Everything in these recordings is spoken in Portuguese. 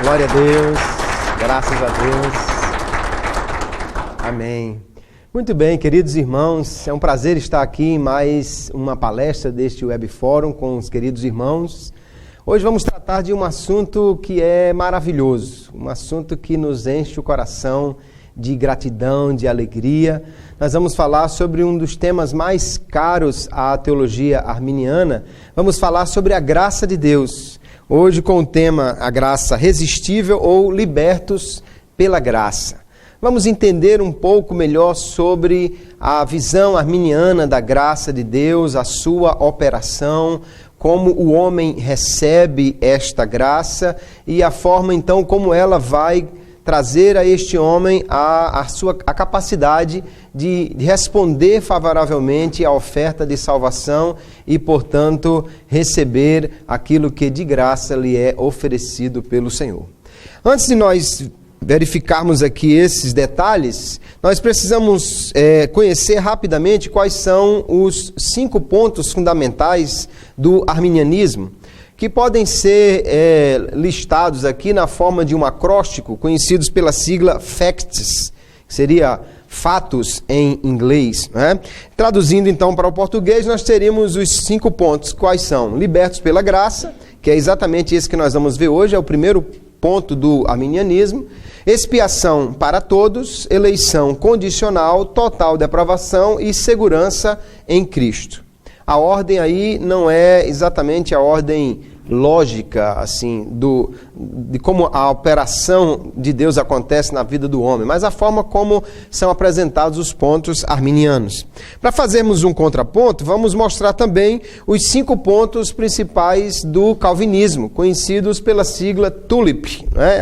Glória a Deus, graças a Deus. Amém. Muito bem, queridos irmãos, é um prazer estar aqui em mais uma palestra deste Web Fórum com os queridos irmãos. Hoje vamos tratar de um assunto que é maravilhoso, um assunto que nos enche o coração de gratidão, de alegria. Nós vamos falar sobre um dos temas mais caros à teologia arminiana. Vamos falar sobre a graça de Deus. Hoje com o tema a graça resistível ou libertos pela graça. Vamos entender um pouco melhor sobre a visão arminiana da graça de Deus, a sua operação, como o homem recebe esta graça e a forma então como ela vai trazer a este homem a capacidade de responder favoravelmente à oferta de salvação e, portanto, receber aquilo que de graça lhe é oferecido pelo Senhor. Antes de nós verificarmos aqui esses detalhes, nós precisamos conhecer rapidamente quais são os 5 pontos fundamentais do arminianismo, que podem ser listados aqui na forma de um acróstico, conhecidos pela sigla FACTS, que seria fatos em inglês, né? Traduzindo então para o português, nós teríamos os 5 pontos. Quais são? Libertos pela graça, que é exatamente esse que nós vamos ver hoje, é o primeiro ponto do arminianismo. Expiação para todos, eleição condicional, total depravação e segurança em Cristo. A ordem aí não é exatamente a ordem lógica, assim, de como a operação de Deus acontece na vida do homem, mas a forma como são apresentados os pontos arminianos. Para fazermos um contraponto, vamos mostrar também os 5 pontos principais do calvinismo, conhecidos pela sigla TULIP, né?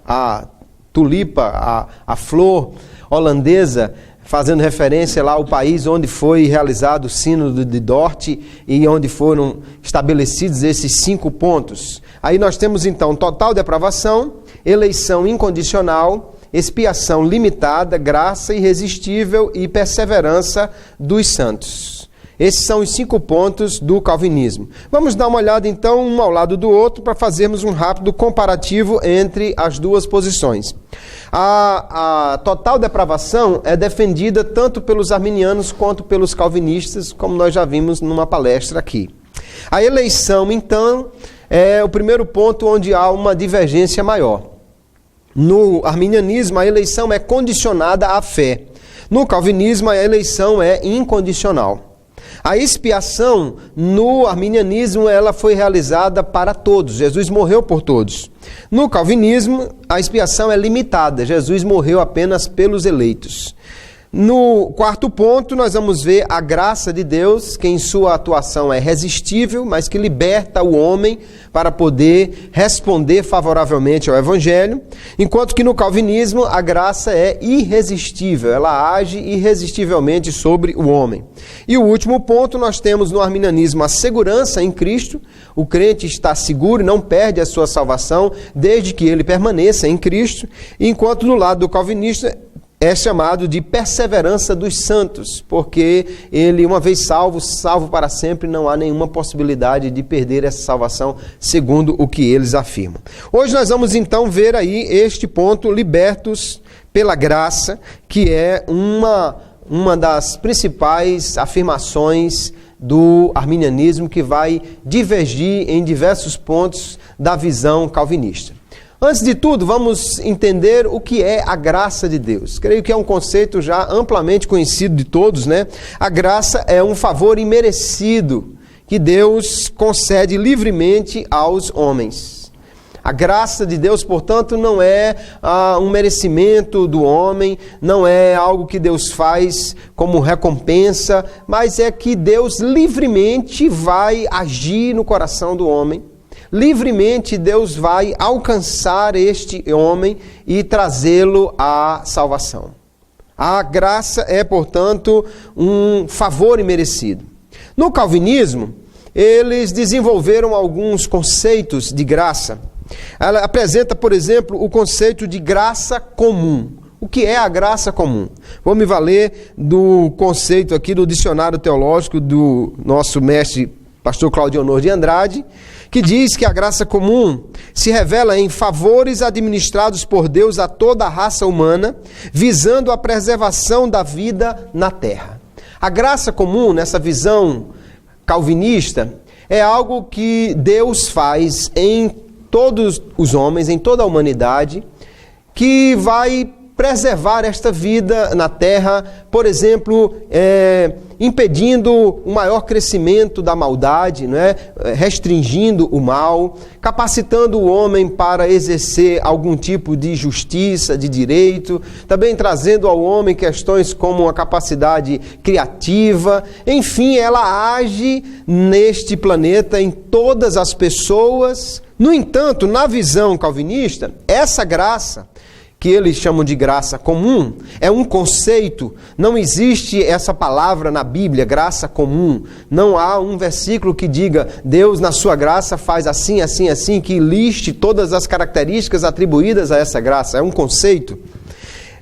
A tulipa, a flor holandesa, fazendo referência lá ao país onde foi realizado o Sínodo de Dort e onde foram estabelecidos esses 5 pontos. Aí nós temos então total depravação, eleição incondicional, expiação limitada, graça irresistível e perseverança dos santos. Esses são os 5 pontos do calvinismo. Vamos dar uma olhada então um ao lado do outro para fazermos um rápido comparativo entre as duas posições. A total depravação é defendida tanto pelos arminianos quanto pelos calvinistas, como nós já vimos numa palestra aqui. A eleição, então, é o primeiro ponto onde há uma divergência maior. No arminianismo, a eleição é condicionada à fé. No calvinismo, a eleição é incondicional. A expiação, no arminianismo, ela foi realizada para todos. Jesus morreu por todos. No calvinismo, a expiação é limitada. Jesus morreu apenas pelos eleitos. No quarto ponto, nós vamos ver a graça de Deus, que em sua atuação é resistível, mas que liberta o homem para poder responder favoravelmente ao Evangelho, enquanto que no calvinismo a graça é irresistível, ela age irresistivelmente sobre o homem. E o último ponto, nós temos no arminianismo a segurança em Cristo, o crente está seguro e não perde a sua salvação, desde que ele permaneça em Cristo, enquanto no lado do calvinista é chamado de perseverança dos santos, porque ele, uma vez salvo para sempre, não há nenhuma possibilidade de perder essa salvação, segundo o que eles afirmam. Hoje nós vamos então ver aí este ponto, libertos pela graça, que é uma das principais afirmações do arminianismo, que vai divergir em diversos pontos da visão calvinista. Antes de tudo, vamos entender o que é a graça de Deus. Creio que é um conceito já amplamente conhecido de todos, né? A graça é um favor imerecido que Deus concede livremente aos homens. A graça de Deus, portanto, não é um merecimento do homem, não é algo que Deus faz como recompensa, mas é que Deus livremente vai agir no coração do homem. Livremente Deus vai alcançar este homem e trazê-lo à salvação. A graça é, portanto, um favor imerecido. No calvinismo, eles desenvolveram alguns conceitos de graça. Ela apresenta, por exemplo, o conceito de graça comum. O que é a graça comum? Vou me valer do conceito aqui do dicionário teológico do nosso mestre, pastor Claudio Honor de Andrade, que diz que a graça comum se revela em favores administrados por Deus a toda a raça humana, visando a preservação da vida na terra. A graça comum, nessa visão calvinista, é algo que Deus faz em todos os homens, em toda a humanidade, que vai preservar esta vida na terra, por exemplo, impedindo o maior crescimento da maldade, restringindo o mal, capacitando o homem para exercer algum tipo de justiça, de direito, também trazendo ao homem questões como a capacidade criativa. Enfim, ela age neste planeta em todas as pessoas. No entanto, na visão calvinista, essa graça, que eles chamam de graça comum, é um conceito. Não existe essa palavra na Bíblia, graça comum. Não há um versículo que diga, Deus na sua graça faz assim, assim, assim, que liste todas as características atribuídas a essa graça. É um conceito.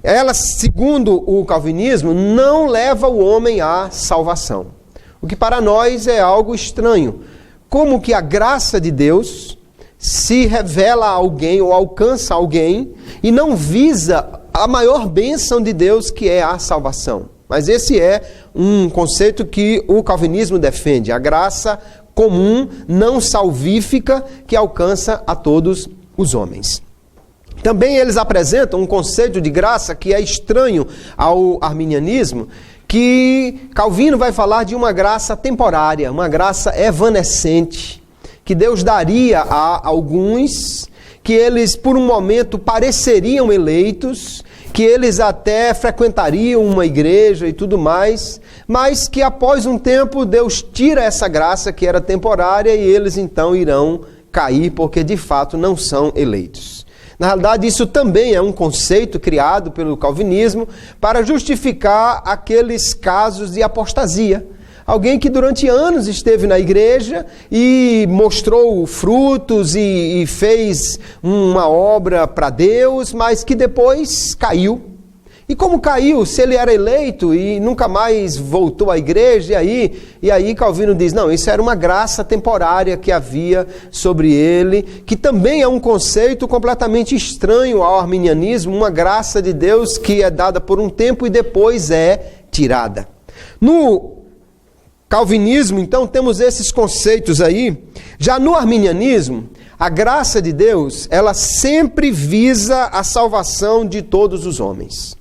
Ela, segundo o calvinismo, não leva o homem à salvação. O que para nós é algo estranho. Como que a graça de Deus se revela a alguém ou alcança alguém e não visa a maior bênção de Deus, que é a salvação. Mas esse é um conceito que o calvinismo defende, a graça comum, não salvífica, que alcança a todos os homens. Também eles apresentam um conceito de graça que é estranho ao arminianismo, que Calvino vai falar de uma graça temporária, uma graça evanescente, que Deus daria a alguns, que eles por um momento pareceriam eleitos, que eles até frequentariam uma igreja e tudo mais, mas que após um tempo Deus tira essa graça que era temporária e eles então irão cair porque de fato não são eleitos. Na realidade, isso também é um conceito criado pelo calvinismo para justificar aqueles casos de apostasia. Alguém que durante anos esteve na igreja e mostrou frutos e fez uma obra para Deus, mas que depois caiu. E como caiu? Se ele era eleito e nunca mais voltou à igreja, e aí Calvino diz, não, isso era uma graça temporária que havia sobre ele, que também é um conceito completamente estranho ao arminianismo, uma graça de Deus que é dada por um tempo e depois é tirada. No calvinismo, então, temos esses conceitos aí. Já no arminianismo, a graça de Deus, ela sempre visa a salvação de todos os homens.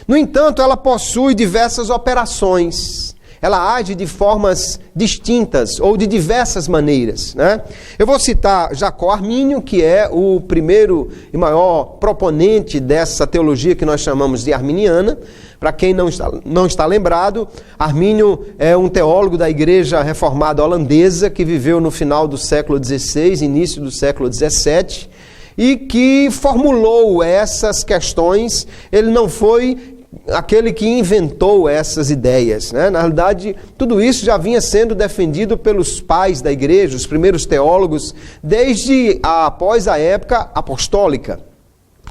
No entanto, ela possui diversas operações. Ela age de formas distintas ou de diversas maneiras, né? Eu vou citar Jacó Armínio, que é o primeiro e maior proponente dessa teologia que nós chamamos de arminiana. Para quem não está lembrado, Armínio é um teólogo da Igreja Reformada Holandesa que viveu no final do século XVI, início do século XVII, e que formulou essas questões. Ele não foi aquele que inventou essas ideias, né? Na realidade, tudo isso já vinha sendo defendido pelos pais da igreja, os primeiros teólogos, desde após a época apostólica.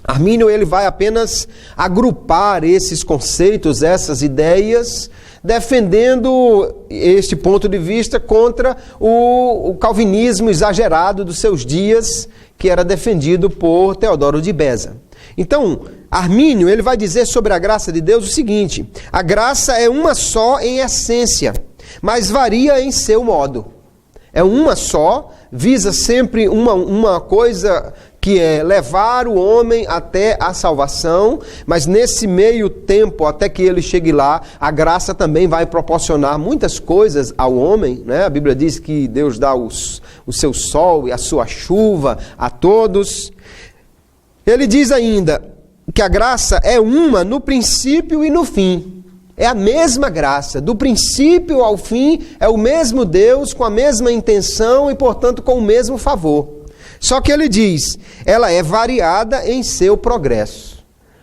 Armínio, ele vai apenas agrupar esses conceitos, essas ideias, defendendo este ponto de vista contra o calvinismo exagerado dos seus dias, que era defendido por Teodoro de Beza. Então, Armínio, ele vai dizer sobre a graça de Deus o seguinte: a graça é uma só em essência, mas varia em seu modo. É uma só, visa sempre uma coisa que é levar o homem até a salvação, mas nesse meio tempo, até que ele chegue lá, a graça também vai proporcionar muitas coisas ao homem, né? A Bíblia diz que Deus dá o seu sol e a sua chuva a todos. Ele diz ainda que a graça é uma no princípio e no fim. É a mesma graça, do princípio ao fim, é o mesmo Deus, com a mesma intenção e, portanto, com o mesmo favor. Só que ele diz, ela é variada em seu progresso.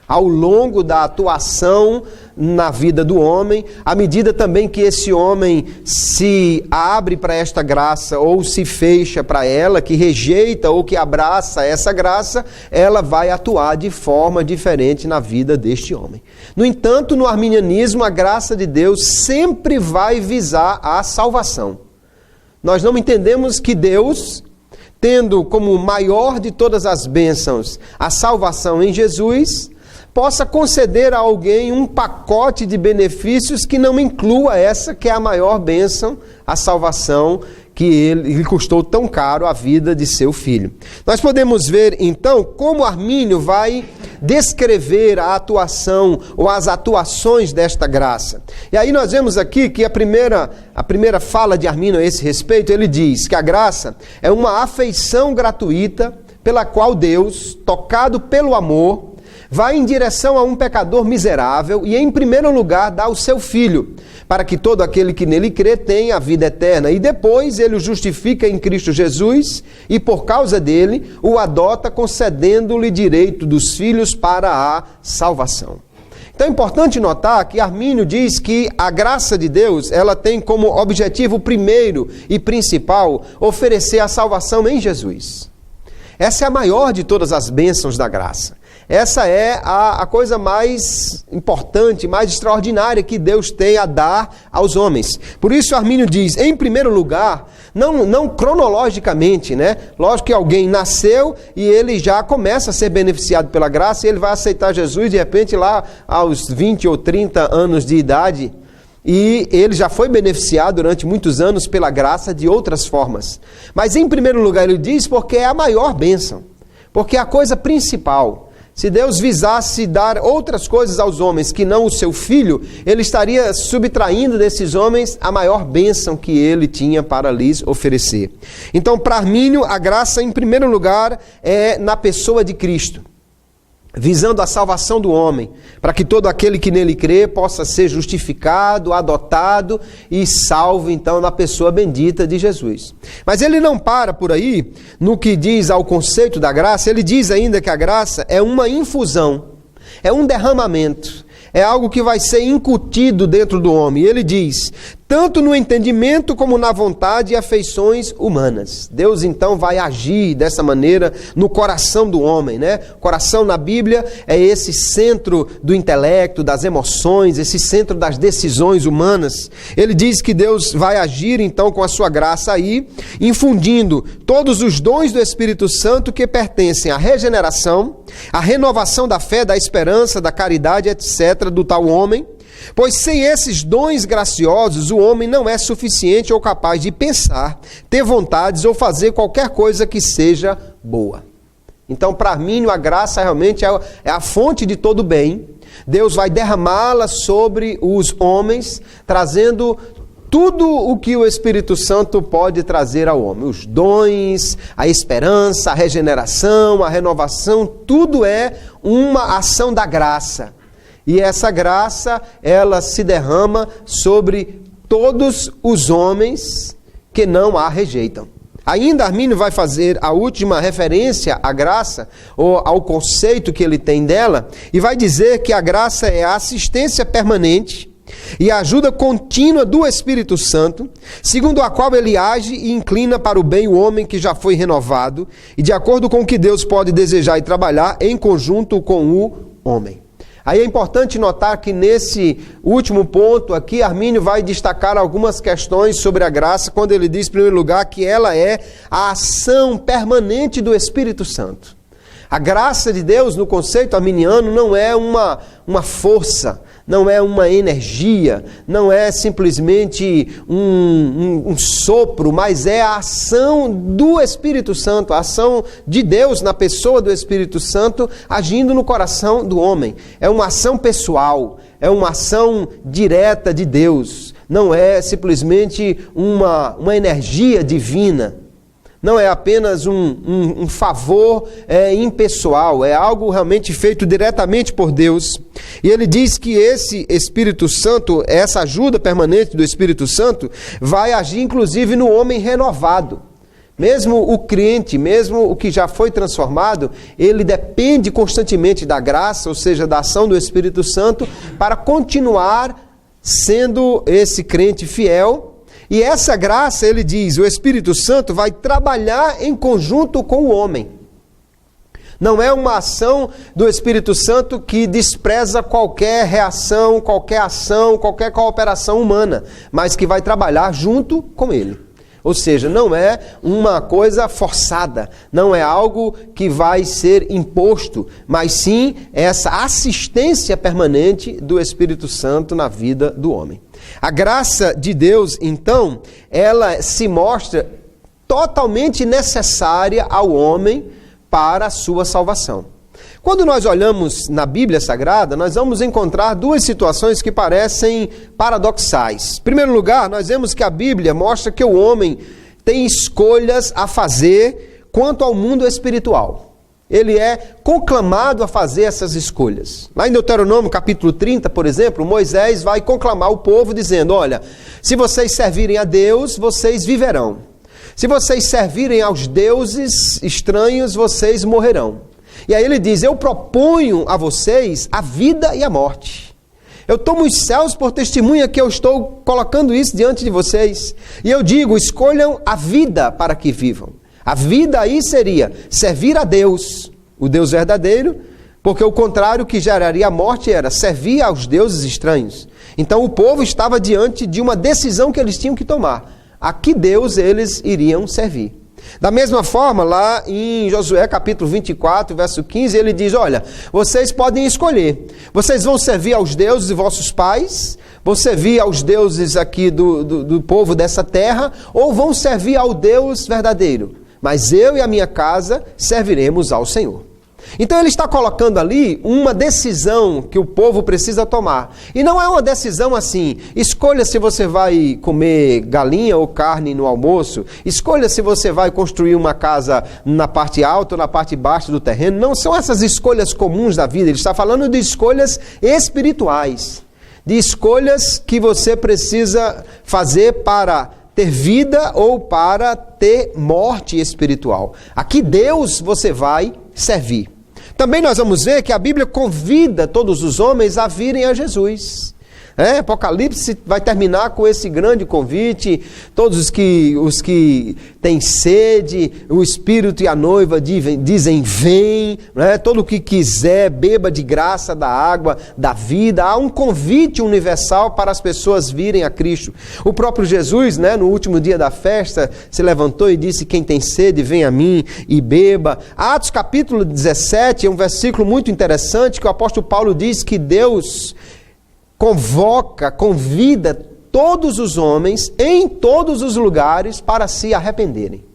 Ao longo da atuação na vida do homem, à medida também que esse homem se abre para esta graça ou se fecha para ela, que rejeita ou que abraça essa graça, ela vai atuar de forma diferente na vida deste homem. No entanto, no arminianismo, a graça de Deus sempre vai visar a salvação. Nós não entendemos que Deus tendo como maior de todas as bênçãos a salvação em Jesus, possa conceder a alguém um pacote de benefícios que não inclua essa que é a maior bênção, a salvação que lhe custou tão caro a vida de seu filho. Nós podemos ver, então, como Armínio vai descrever a atuação ou as atuações desta graça. E aí nós vemos aqui que a primeira fala de Armínio a esse respeito, ele diz que a graça é uma afeição gratuita pela qual Deus, tocado pelo amor, vai em direção a um pecador miserável e, em primeiro lugar, dá o seu Filho, para que todo aquele que nele crê tenha a vida eterna. E depois ele o justifica em Cristo Jesus e, por causa dele, o adota, concedendo-lhe direito dos filhos para a salvação. Então é importante notar que Armínio diz que a graça de Deus, ela tem como objetivo primeiro e principal oferecer a salvação em Jesus. Essa é a maior de todas as bênçãos da graça. Essa é a coisa mais importante, mais extraordinária que Deus tem a dar aos homens. Por isso Armínio diz, em primeiro lugar, não cronologicamente, né? Lógico que alguém nasceu e ele já começa a ser beneficiado pela graça e ele vai aceitar Jesus de repente lá aos 20 ou 30 anos de idade. E ele já foi beneficiado durante muitos anos pela graça de outras formas. Mas em primeiro lugar ele diz porque é a maior bênção, porque é a coisa principal. Se Deus visasse dar outras coisas aos homens que não o seu Filho, ele estaria subtraindo desses homens a maior bênção que ele tinha para lhes oferecer. Então, para Armínio, a graça, em primeiro lugar, é na pessoa de Cristo, visando a salvação do homem, para que todo aquele que nele crê possa ser justificado, adotado e salvo, então, na pessoa bendita de Jesus. Mas ele não para por aí, no que diz ao conceito da graça, ele diz ainda que a graça é uma infusão, é um derramamento, é algo que vai ser incutido dentro do homem. E ele diz, tanto no entendimento como na vontade e afeições humanas. Deus então vai agir dessa maneira no coração do homem, né? O coração na Bíblia é esse centro do intelecto, das emoções, esse centro das decisões humanas. Ele diz que Deus vai agir então com a sua graça aí, infundindo todos os dons do Espírito Santo que pertencem à regeneração, à renovação da fé, da esperança, da caridade, etc., do tal homem. Pois sem esses dons graciosos, o homem não é suficiente ou capaz de pensar, ter vontades ou fazer qualquer coisa que seja boa. Então, para Armínio, a graça realmente é a fonte de todo bem. Deus vai derramá-la sobre os homens, trazendo tudo o que o Espírito Santo pode trazer ao homem. Os dons, a esperança, a regeneração, a renovação, tudo é uma ação da graça. E essa graça, ela se derrama sobre todos os homens que não a rejeitam. Ainda Armínio vai fazer a última referência à graça, ou ao conceito que ele tem dela, e vai dizer que a graça é a assistência permanente e a ajuda contínua do Espírito Santo, segundo a qual ele age e inclina para o bem o homem que já foi renovado, e de acordo com o que Deus pode desejar e trabalhar em conjunto com o homem. Aí é importante notar que nesse último ponto aqui, Armínio vai destacar algumas questões sobre a graça, quando ele diz, em primeiro lugar, que ela é a ação permanente do Espírito Santo. A graça de Deus, no conceito arminiano, não é uma força, não é uma energia, não é simplesmente um sopro, mas é a ação do Espírito Santo, a ação de Deus na pessoa do Espírito Santo agindo no coração do homem. É uma ação pessoal, é uma ação direta de Deus, não é simplesmente uma energia divina. Não é apenas um favor impessoal, é algo realmente feito diretamente por Deus. E ele diz que esse Espírito Santo, essa ajuda permanente do Espírito Santo, vai agir inclusive no homem renovado. Mesmo o crente, mesmo o que já foi transformado, ele depende constantemente da graça, ou seja, da ação do Espírito Santo, para continuar sendo esse crente fiel. E essa graça, ele diz, o Espírito Santo vai trabalhar em conjunto com o homem. Não é uma ação do Espírito Santo que despreza qualquer reação, qualquer ação, qualquer cooperação humana, mas que vai trabalhar junto com ele. Ou seja, não é uma coisa forçada, não é algo que vai ser imposto, mas sim essa assistência permanente do Espírito Santo na vida do homem. A graça de Deus, então, ela se mostra totalmente necessária ao homem para a sua salvação. Quando nós olhamos na Bíblia Sagrada, nós vamos encontrar duas situações que parecem paradoxais. Em primeiro lugar, nós vemos que a Bíblia mostra que o homem tem escolhas a fazer quanto ao mundo espiritual. Ele é conclamado a fazer essas escolhas. Lá em Deuteronômio capítulo 30, por exemplo, Moisés vai conclamar o povo dizendo: olha, se vocês servirem a Deus, vocês viverão. Se vocês servirem aos deuses estranhos, vocês morrerão. E aí ele diz: eu proponho a vocês a vida e a morte. Eu tomo os céus por testemunha que eu estou colocando isso diante de vocês. E eu digo: escolham a vida para que vivam. A vida aí seria servir a Deus, o Deus verdadeiro, porque o contrário que geraria a morte era servir aos deuses estranhos. Então o povo estava diante de uma decisão que eles tinham que tomar. A que Deus eles iriam servir? Da mesma forma, lá em Josué capítulo 24, verso 15, ele diz: olha, vocês podem escolher. Vocês vão servir aos deuses de vossos pais, vão servir aos deuses aqui do povo dessa terra, ou vão servir ao Deus verdadeiro. Mas eu e a minha casa serviremos ao Senhor. Então ele está colocando ali uma decisão que o povo precisa tomar. E não é uma decisão assim: escolha se você vai comer galinha ou carne no almoço, escolha se você vai construir uma casa na parte alta ou na parte baixa do terreno. Não são essas escolhas comuns da vida. Ele está falando de escolhas espirituais, de escolhas que você precisa fazer para ter vida ou para ter morte espiritual. A que Deus você vai servir? Também nós vamos ver que a Bíblia convida todos os homens a virem a Jesus. Apocalipse vai terminar com esse grande convite: todos os que têm sede, o Espírito e a noiva dizem vem, todo o que quiser beba de graça da água da vida. Há um convite universal para as pessoas virem a Cristo. O próprio Jesus, no último dia da festa, se levantou e disse: quem tem sede, vem a mim e beba. Atos capítulo 17 é um versículo muito interessante, que o apóstolo Paulo diz que Deus convida todos os homens em todos os lugares para se arrependerem.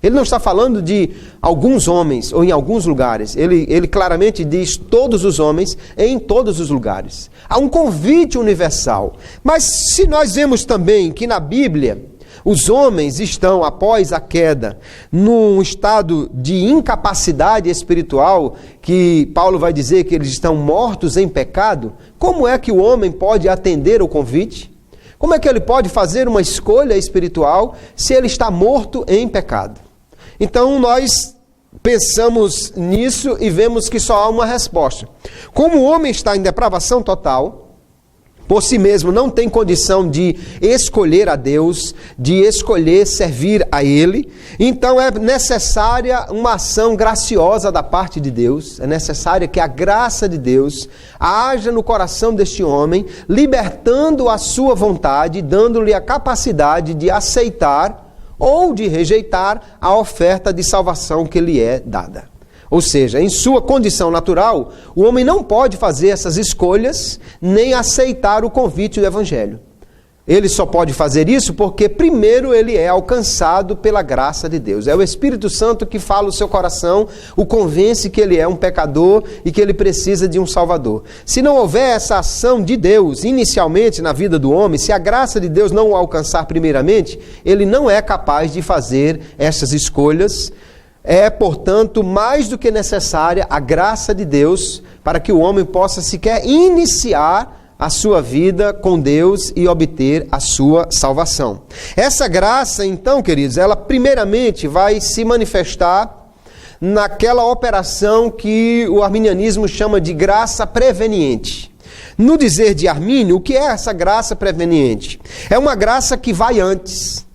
Ele não está falando de alguns homens ou em alguns lugares. Ele claramente diz todos os homens em todos os lugares. Há um convite universal. Mas se nós vemos também que na Bíblia os homens estão, após a queda, num estado de incapacidade espiritual, que Paulo vai dizer que eles estão mortos em pecado, como é que o homem pode atender o convite? Como é que ele pode fazer uma escolha espiritual se ele está morto em pecado? Então nós pensamos nisso e vemos que só há uma resposta. Como o homem está em depravação total, por si mesmo não tem condição de escolher a Deus, de escolher servir a Ele, então é necessária uma ação graciosa da parte de Deus, é necessária que a graça de Deus haja no coração deste homem, libertando a sua vontade, dando-lhe a capacidade de aceitar ou de rejeitar a oferta de salvação que lhe é dada. Ou seja, em sua condição natural, o homem não pode fazer essas escolhas, nem aceitar o convite do Evangelho. Ele só pode fazer isso porque primeiro ele é alcançado pela graça de Deus. É o Espírito Santo que fala o seu coração, o convence que ele é um pecador e que ele precisa de um Salvador. Se não houver essa ação de Deus inicialmente na vida do homem, se a graça de Deus não o alcançar primeiramente, ele não é capaz de fazer essas escolhas. É, portanto, mais do que necessária a graça de Deus para que o homem possa sequer iniciar a sua vida com Deus e obter a sua salvação. Essa graça, então, queridos, ela primeiramente vai se manifestar naquela operação que o arminianismo chama de graça preveniente. No dizer de Armínio, o que é essa graça preveniente? É uma graça que vai antes,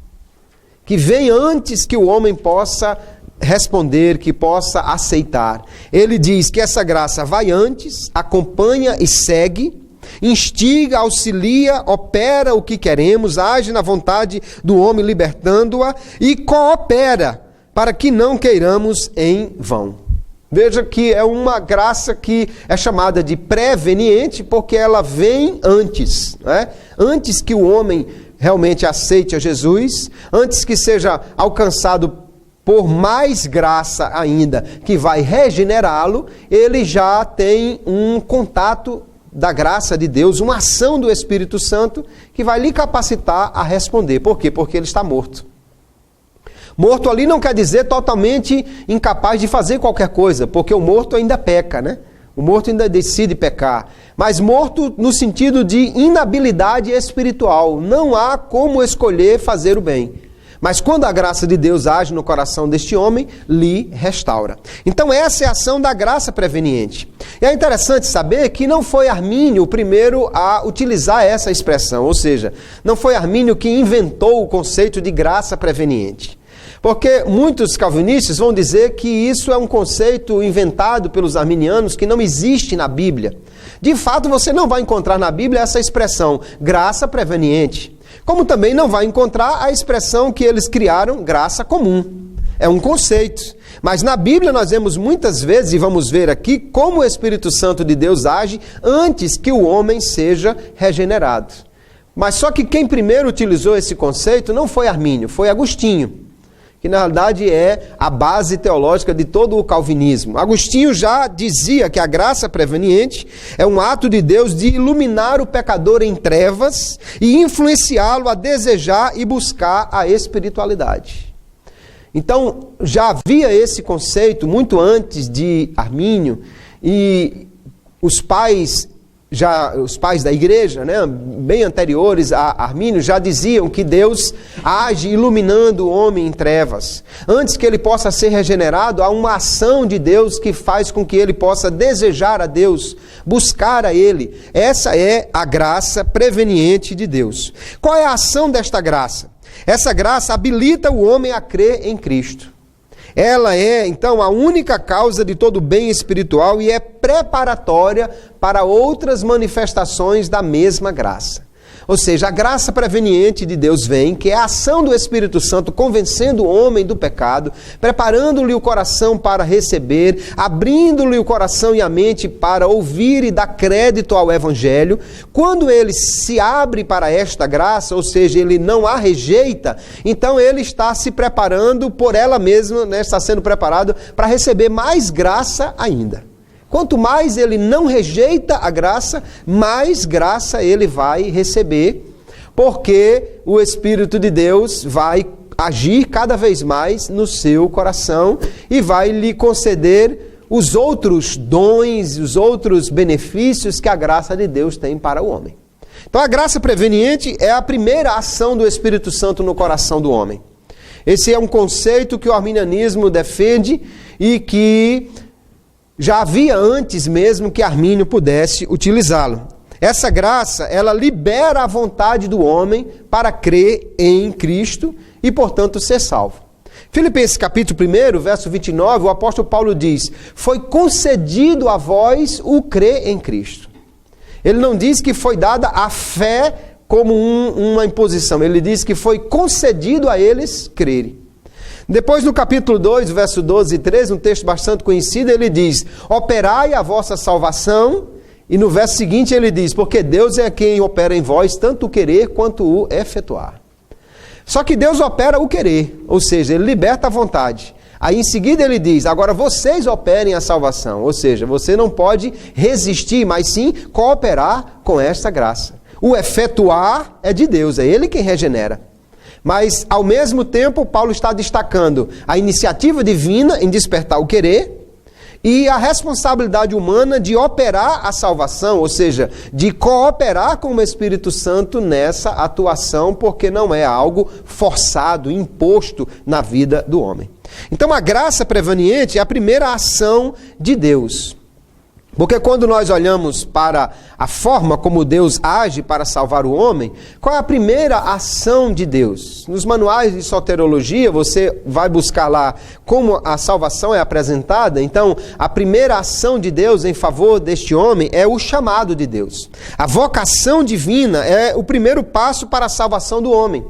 que vem antes que o homem possa responder, que possa aceitar. Ele diz que essa graça vai antes, acompanha e segue, instiga, auxilia, opera o que queremos, age na vontade do homem, libertando-a, e coopera para que não queiramos em vão. Veja que é uma graça que é chamada de preveniente, porque ela vem antes, né? Antes que o homem realmente aceite a Jesus, antes que seja alcançado por mais graça ainda, que vai regenerá-lo, ele já tem um contato da graça de Deus, uma ação do Espírito Santo, que vai lhe capacitar a responder. Por quê? Porque ele está morto. Morto ali não quer dizer totalmente incapaz de fazer qualquer coisa, porque o morto ainda peca, né? O morto ainda decide pecar. Mas morto no sentido de inabilidade espiritual. Não há como escolher fazer o bem. Mas quando a graça de Deus age no coração deste homem, lhe restaura. Então essa é a ação da graça preveniente. E é interessante saber que não foi Armínio o primeiro a utilizar essa expressão. Ou seja, não foi Armínio que inventou o conceito de graça preveniente. Porque muitos calvinistas vão dizer que isso é um conceito inventado pelos arminianos que não existe na Bíblia. De fato, você não vai encontrar na Bíblia essa expressão, graça preveniente. Como também não vai encontrar a expressão que eles criaram, graça comum. É um conceito. Mas na Bíblia nós vemos muitas vezes, e vamos ver aqui, como o Espírito Santo de Deus age antes que o homem seja regenerado. Mas só que quem primeiro utilizou esse conceito não foi Armínio, foi Agostinho, que na realidade é a base teológica de todo o calvinismo. Agostinho já dizia que a graça preveniente é um ato de Deus de iluminar o pecador em trevas e influenciá-lo a desejar e buscar a espiritualidade. Então, já havia esse conceito muito antes de Armínio, e os pais da igreja, né, bem anteriores a Armínio, já diziam que Deus age iluminando o homem em trevas. Antes que ele possa ser regenerado, há uma ação de Deus que faz com que ele possa desejar a Deus, buscar a Ele. Essa é a graça preveniente de Deus. Qual é a ação desta graça? Essa graça habilita o homem a crer em Cristo. Ela é, então, a única causa de todo bem espiritual e é preparatória para outras manifestações da mesma graça. Ou seja, a graça preveniente de Deus vem, que é a ação do Espírito Santo convencendo o homem do pecado, preparando-lhe o coração para receber, abrindo-lhe o coração e a mente para ouvir e dar crédito ao Evangelho. Quando ele se abre para esta graça, ou seja, ele não a rejeita, então ele está se preparando por ela mesma, né, está sendo preparado para receber mais graça ainda. Quanto mais ele não rejeita a graça, mais graça ele vai receber, porque o Espírito de Deus vai agir cada vez mais no seu coração e vai lhe conceder os outros dons, os outros benefícios que a graça de Deus tem para o homem. Então a graça preveniente é a primeira ação do Espírito Santo no coração do homem. Esse é um conceito que o arminianismo defende e que já havia antes mesmo que Armínio pudesse utilizá-lo. Essa graça, ela libera a vontade do homem para crer em Cristo e, portanto, ser salvo. Filipenses capítulo 1, verso 29, o apóstolo Paulo diz: foi concedido a vós o crer em Cristo. Ele não diz que foi dada a fé como uma imposição, ele diz que foi concedido a eles crerem. Depois, no capítulo 2, verso 12 e 13, um texto bastante conhecido, ele diz: operai a vossa salvação, e no verso seguinte ele diz: porque Deus é quem opera em vós tanto o querer quanto o efetuar. Só que Deus opera o querer, ou seja, ele liberta a vontade. Aí em seguida ele diz: agora vocês operem a salvação, ou seja, você não pode resistir, mas sim cooperar com esta graça. O efetuar é de Deus, é Ele quem regenera. Mas, ao mesmo tempo, Paulo está destacando a iniciativa divina em despertar o querer e a responsabilidade humana de operar a salvação, ou seja, de cooperar com o Espírito Santo nessa atuação, porque não é algo forçado, imposto na vida do homem. Então, a graça preveniente é a primeira ação de Deus. Porque quando nós olhamos para a forma como Deus age para salvar o homem, qual é a primeira ação de Deus? Nos manuais de soteriologia, você vai buscar lá como a salvação é apresentada. Então, a primeira ação de Deus em favor deste homem é o chamado de Deus. A vocação divina é o primeiro passo para a salvação do homem,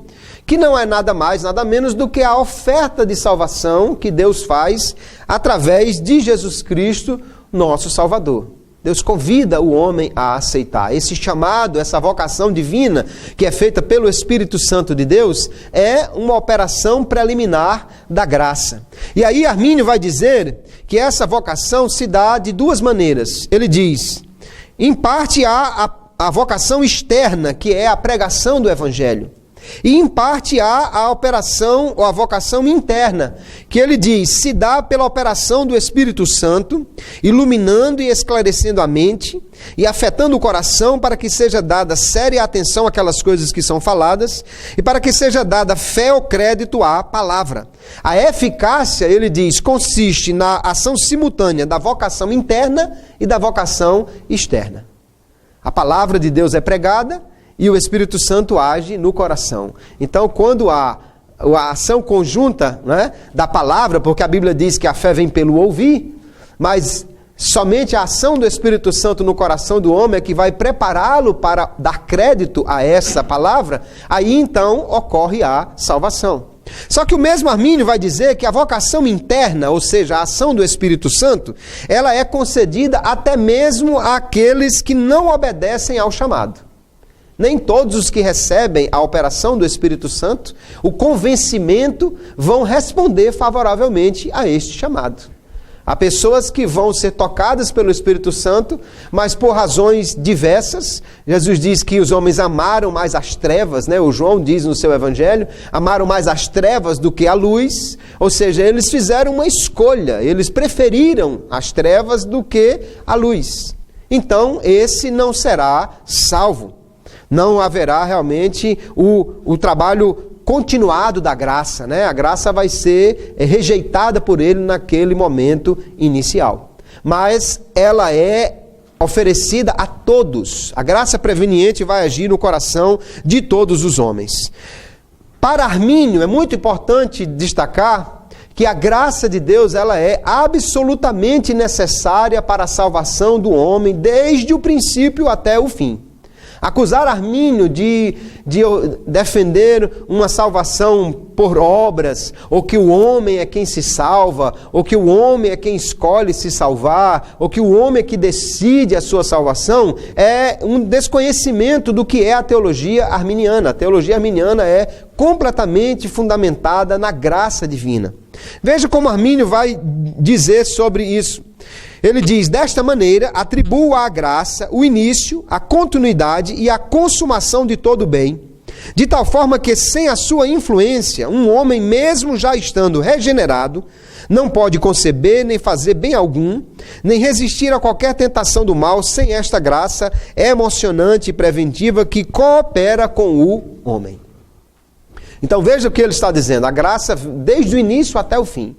que não é nada mais, nada menos do que a oferta de salvação que Deus faz através de Jesus Cristo, nosso Salvador. Deus convida o homem a aceitar. Esse chamado, essa vocação divina, que é feita pelo Espírito Santo de Deus, é uma operação preliminar da graça. E aí Armínio vai dizer que essa vocação se dá de duas maneiras. Ele diz, em parte há a vocação externa, que é a pregação do Evangelho. E em parte há a operação ou a vocação interna, que ele diz, se dá pela operação do Espírito Santo, iluminando e esclarecendo a mente e afetando o coração para que seja dada séria atenção àquelas coisas que são faladas e para que seja dada fé ou crédito à palavra. A eficácia, ele diz, consiste na ação simultânea da vocação interna e da vocação externa. A palavra de Deus é pregada e o Espírito Santo age no coração. Então, quando há a ação conjunta, né, da palavra, porque a Bíblia diz que a fé vem pelo ouvir, mas somente a ação do Espírito Santo no coração do homem é que vai prepará-lo para dar crédito a essa palavra, aí então ocorre a salvação. Só que o mesmo Armínio vai dizer que a vocação interna, ou seja, a ação do Espírito Santo, ela é concedida até mesmo àqueles que não obedecem ao chamado. Nem todos os que recebem a operação do Espírito Santo, o convencimento, vão responder favoravelmente a este chamado. Há pessoas que vão ser tocadas pelo Espírito Santo, mas por razões diversas. Jesus diz que os homens amaram mais as trevas, né? O João diz no seu evangelho, amaram mais as trevas do que a luz. Ou seja, eles fizeram uma escolha, eles preferiram as trevas do que a luz. Então, esse não será salvo. Não haverá realmente o trabalho continuado da graça, né? A graça vai ser rejeitada por ele naquele momento inicial. Mas ela é oferecida a todos. A graça preveniente vai agir no coração de todos os homens. Para Armínio, é muito importante destacar que a graça de Deus ela é absolutamente necessária para a salvação do homem, desde o princípio até o fim. Acusar Armínio de defender uma salvação por obras, ou que o homem é quem se salva, ou que o homem é quem escolhe se salvar, ou que o homem é que decide a sua salvação, é um desconhecimento do que é a teologia arminiana. A teologia arminiana é completamente fundamentada na graça divina. Veja como Armínio vai dizer sobre isso. Ele diz, desta maneira, atribua à graça o início, a continuidade e a consumação de todo o bem, de tal forma que sem a sua influência, um homem mesmo já estando regenerado, não pode conceber nem fazer bem algum, nem resistir a qualquer tentação do mal sem esta graça emocionante e preventiva que coopera com o homem. Então veja o que ele está dizendo, a graça desde o início até o fim.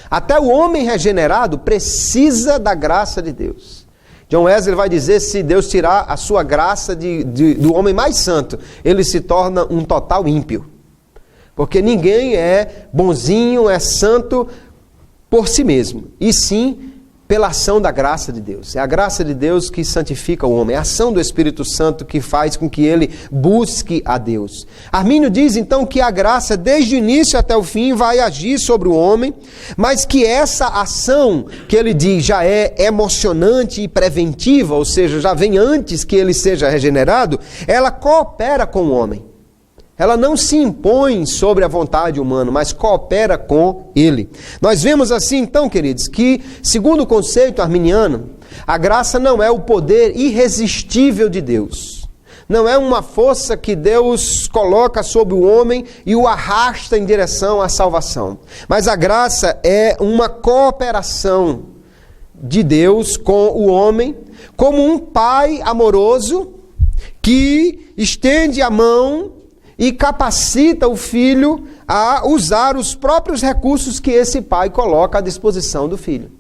Até o homem regenerado precisa da graça de Deus. John Wesley vai dizer, se Deus tirar a sua graça do homem mais santo, ele se torna um total ímpio. Porque ninguém é bonzinho, é santo por si mesmo, e sim pela ação da graça de Deus. É a graça de Deus que santifica o homem, é a ação do Espírito Santo que faz com que ele busque a Deus. Armínio diz então que a graça desde o início até o fim vai agir sobre o homem, mas que essa ação que ele diz já é emocionante e preventiva, ou seja, já vem antes que ele seja regenerado, ela coopera com o homem. Ela não se impõe sobre a vontade humana, mas coopera com ele. Nós vemos assim, então, queridos, que, segundo o conceito arminiano, a graça não é o poder irresistível de Deus. Não é uma força que Deus coloca sobre o homem e o arrasta em direção à salvação. Mas a graça é uma cooperação de Deus com o homem, como um pai amoroso que estende a mão e capacita o filho a usar os próprios recursos que esse pai coloca à disposição do filho.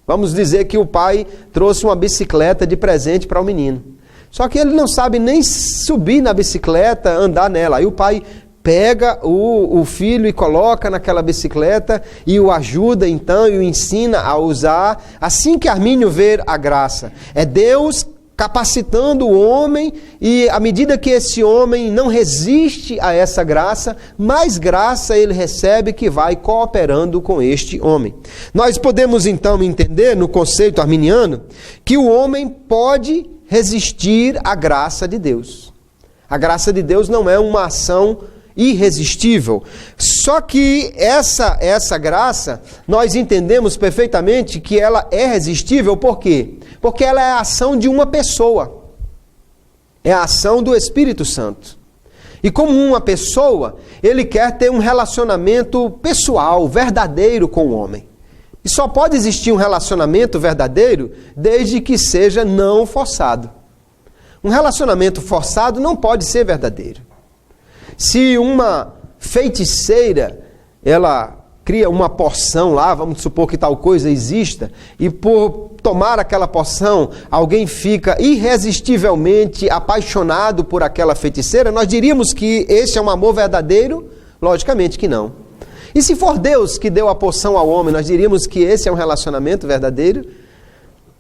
Vamos dizer que o pai trouxe uma bicicleta de presente para o menino. Só que ele não sabe nem subir na bicicleta, andar nela. Aí o pai pega o filho e coloca naquela bicicleta e o ajuda então e o ensina a usar. Assim que Armínio vê a graça, é Deus capacitando o homem, e à medida que esse homem não resiste a essa graça, mais graça ele recebe que vai cooperando com este homem. Nós podemos então entender no conceito arminiano que o homem pode resistir à graça de Deus. A graça de Deus não é uma ação irresistível. Só que essa graça, nós entendemos perfeitamente que ela é resistível. Por quê? Porque ela é a ação de uma pessoa. É a ação do Espírito Santo. E como uma pessoa, ele quer ter um relacionamento pessoal, verdadeiro com o homem. E só pode existir um relacionamento verdadeiro desde que seja não forçado. Um relacionamento forçado não pode ser verdadeiro. Se uma feiticeira, ela cria uma poção lá, vamos supor que tal coisa exista, e por tomar aquela poção, alguém fica irresistivelmente apaixonado por aquela feiticeira, nós diríamos que esse é um amor verdadeiro? Logicamente que não. E se for Deus que deu a poção ao homem, nós diríamos que esse é um relacionamento verdadeiro?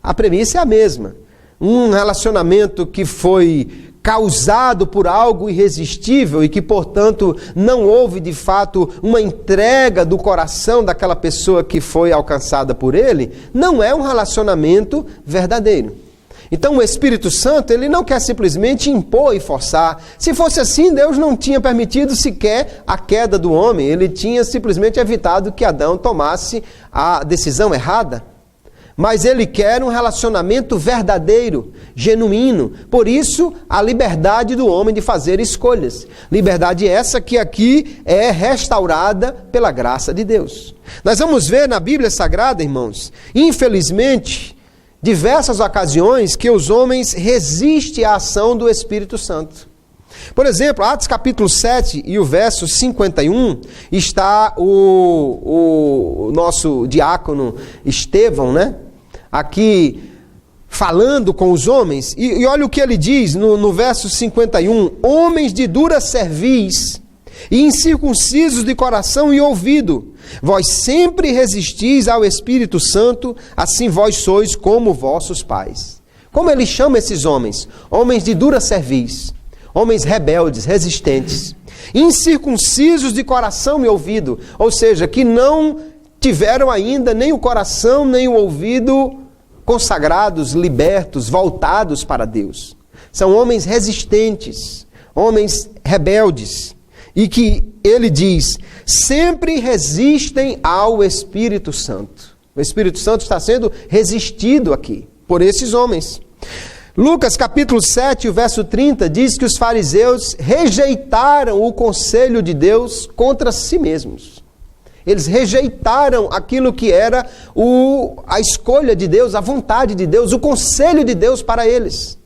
A premissa é a mesma. Um relacionamento que foi causado por algo irresistível e que, portanto, não houve de fato uma entrega do coração daquela pessoa que foi alcançada por ele, não é um relacionamento verdadeiro. Então o Espírito Santo, ele não quer simplesmente impor e forçar. Se fosse assim, Deus não tinha permitido sequer a queda do homem, ele tinha simplesmente evitado que Adão tomasse a decisão errada. Mas ele quer um relacionamento verdadeiro, genuíno. Por isso, a liberdade do homem de fazer escolhas. Liberdade essa que aqui é restaurada pela graça de Deus. Nós vamos ver na Bíblia Sagrada, irmãos, infelizmente, diversas ocasiões que os homens resistem à ação do Espírito Santo. Por exemplo, Atos capítulo 7 e o verso 51, está o nosso diácono Estevão, né? Aqui falando com os homens, e olha o que ele diz no verso 51, homens de dura cerviz e incircuncisos de coração e ouvido, vós sempre resistis ao Espírito Santo, assim vós sois como vossos pais. Como ele chama esses homens? Homens de dura cerviz, homens rebeldes, resistentes, incircuncisos de coração e ouvido, ou seja, que não tiveram ainda nem o coração, nem o ouvido consagrados, libertos, voltados para Deus. São homens resistentes, homens rebeldes, e que ele diz, sempre resistem ao Espírito Santo. O Espírito Santo está sendo resistido aqui, por esses homens. Lucas capítulo 7, o verso 30, diz que os fariseus rejeitaram o conselho de Deus contra si mesmos. Eles rejeitaram aquilo que era a escolha de Deus, a vontade de Deus, o conselho de Deus para eles.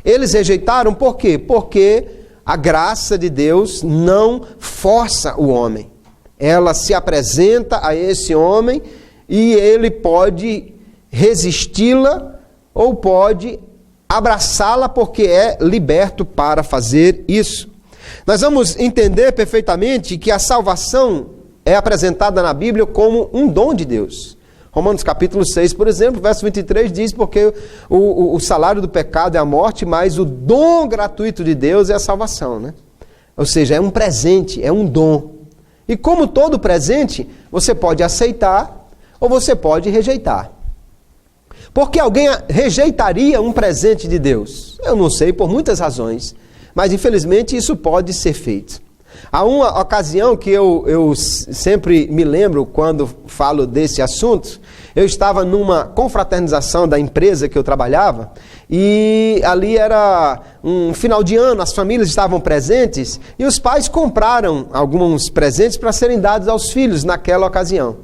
Eles rejeitaram por quê? Porque a graça de Deus não força o homem. Ela se apresenta a esse homem e ele pode resisti-la ou pode abraçá-la porque é liberto para fazer isso. Nós vamos entender perfeitamente que a salvação é apresentada na Bíblia como um dom de Deus. Romanos capítulo 6, por exemplo, verso 23 diz, porque o salário do pecado é a morte, mas o dom gratuito de Deus é a salvação, né? Ou seja, é um presente, é um dom. E como todo presente, você pode aceitar ou você pode rejeitar. Porque alguém rejeitaria um presente de Deus? Eu não sei, por muitas razões, mas infelizmente isso pode ser feito. Há uma ocasião que eu sempre me lembro quando falo desse assunto. Eu estava numa confraternização da empresa que eu trabalhava e ali era um final de ano, as famílias estavam presentes e os pais compraram alguns presentes para serem dados aos filhos naquela ocasião.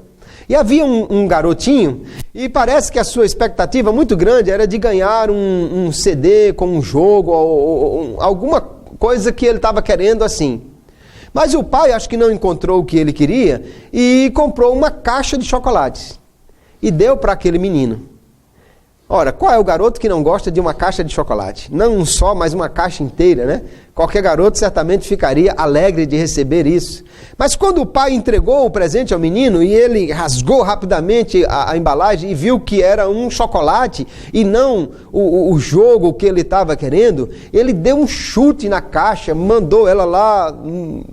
E havia um garotinho e parece que a sua expectativa muito grande era de ganhar um CD com um jogo ou alguma coisa que ele estava querendo assim. Mas o pai acho que não encontrou o que ele queria e comprou uma caixa de chocolates. e deu para aquele menino. Ora, qual é o garoto que não gosta de uma caixa de chocolate? Não um só, mas uma caixa inteira, né? Qualquer garoto certamente ficaria alegre de receber isso. Mas quando o pai entregou o presente ao menino e ele rasgou rapidamente a embalagem e viu que era um chocolate e não o jogo que ele estava querendo, ele deu um chute na caixa, mandou ela lá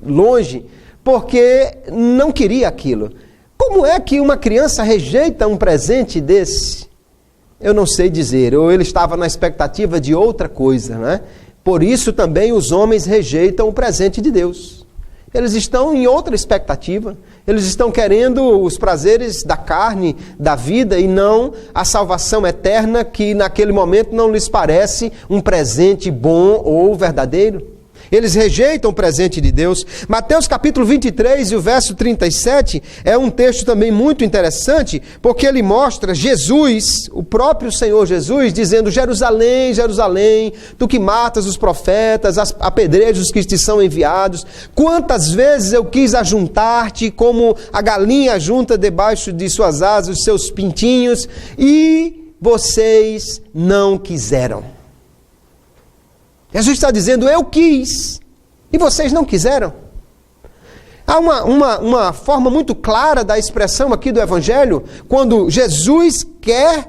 longe, porque não queria aquilo. Como é que uma criança rejeita um presente desse? Eu não sei dizer, ou ele estava na expectativa de outra coisa, né? Por isso também os homens rejeitam o presente de Deus. Eles estão em outra expectativa, eles estão querendo os prazeres da carne, da vida, e não a salvação eterna que naquele momento não lhes parece um presente bom ou verdadeiro. Eles rejeitam o presente de Deus. Mateus capítulo 23 e o verso 37 é um texto também muito interessante, porque ele mostra Jesus, o próprio Senhor Jesus, dizendo: Jerusalém, Jerusalém, tu que matas os profetas, apedrejas os que te são enviados, quantas vezes eu quis ajuntar-te como a galinha ajunta debaixo de suas asas os seus pintinhos, e vocês não quiseram. Jesus está dizendo: eu quis, e vocês não quiseram. Há uma forma muito clara da expressão aqui do Evangelho, quando Jesus quer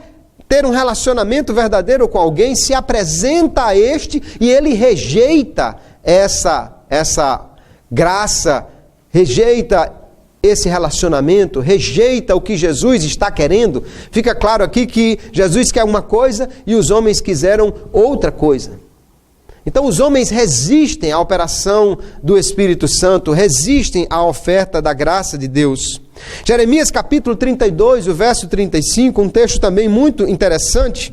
ter um relacionamento verdadeiro com alguém, se apresenta a este e ele rejeita essa graça, rejeita esse relacionamento, rejeita o que Jesus está querendo. Fica claro aqui que Jesus quer uma coisa e os homens quiseram outra coisa. Então os homens resistem à operação do Espírito Santo, resistem à oferta da graça de Deus. Jeremias capítulo 32, o verso 35, um texto também muito interessante,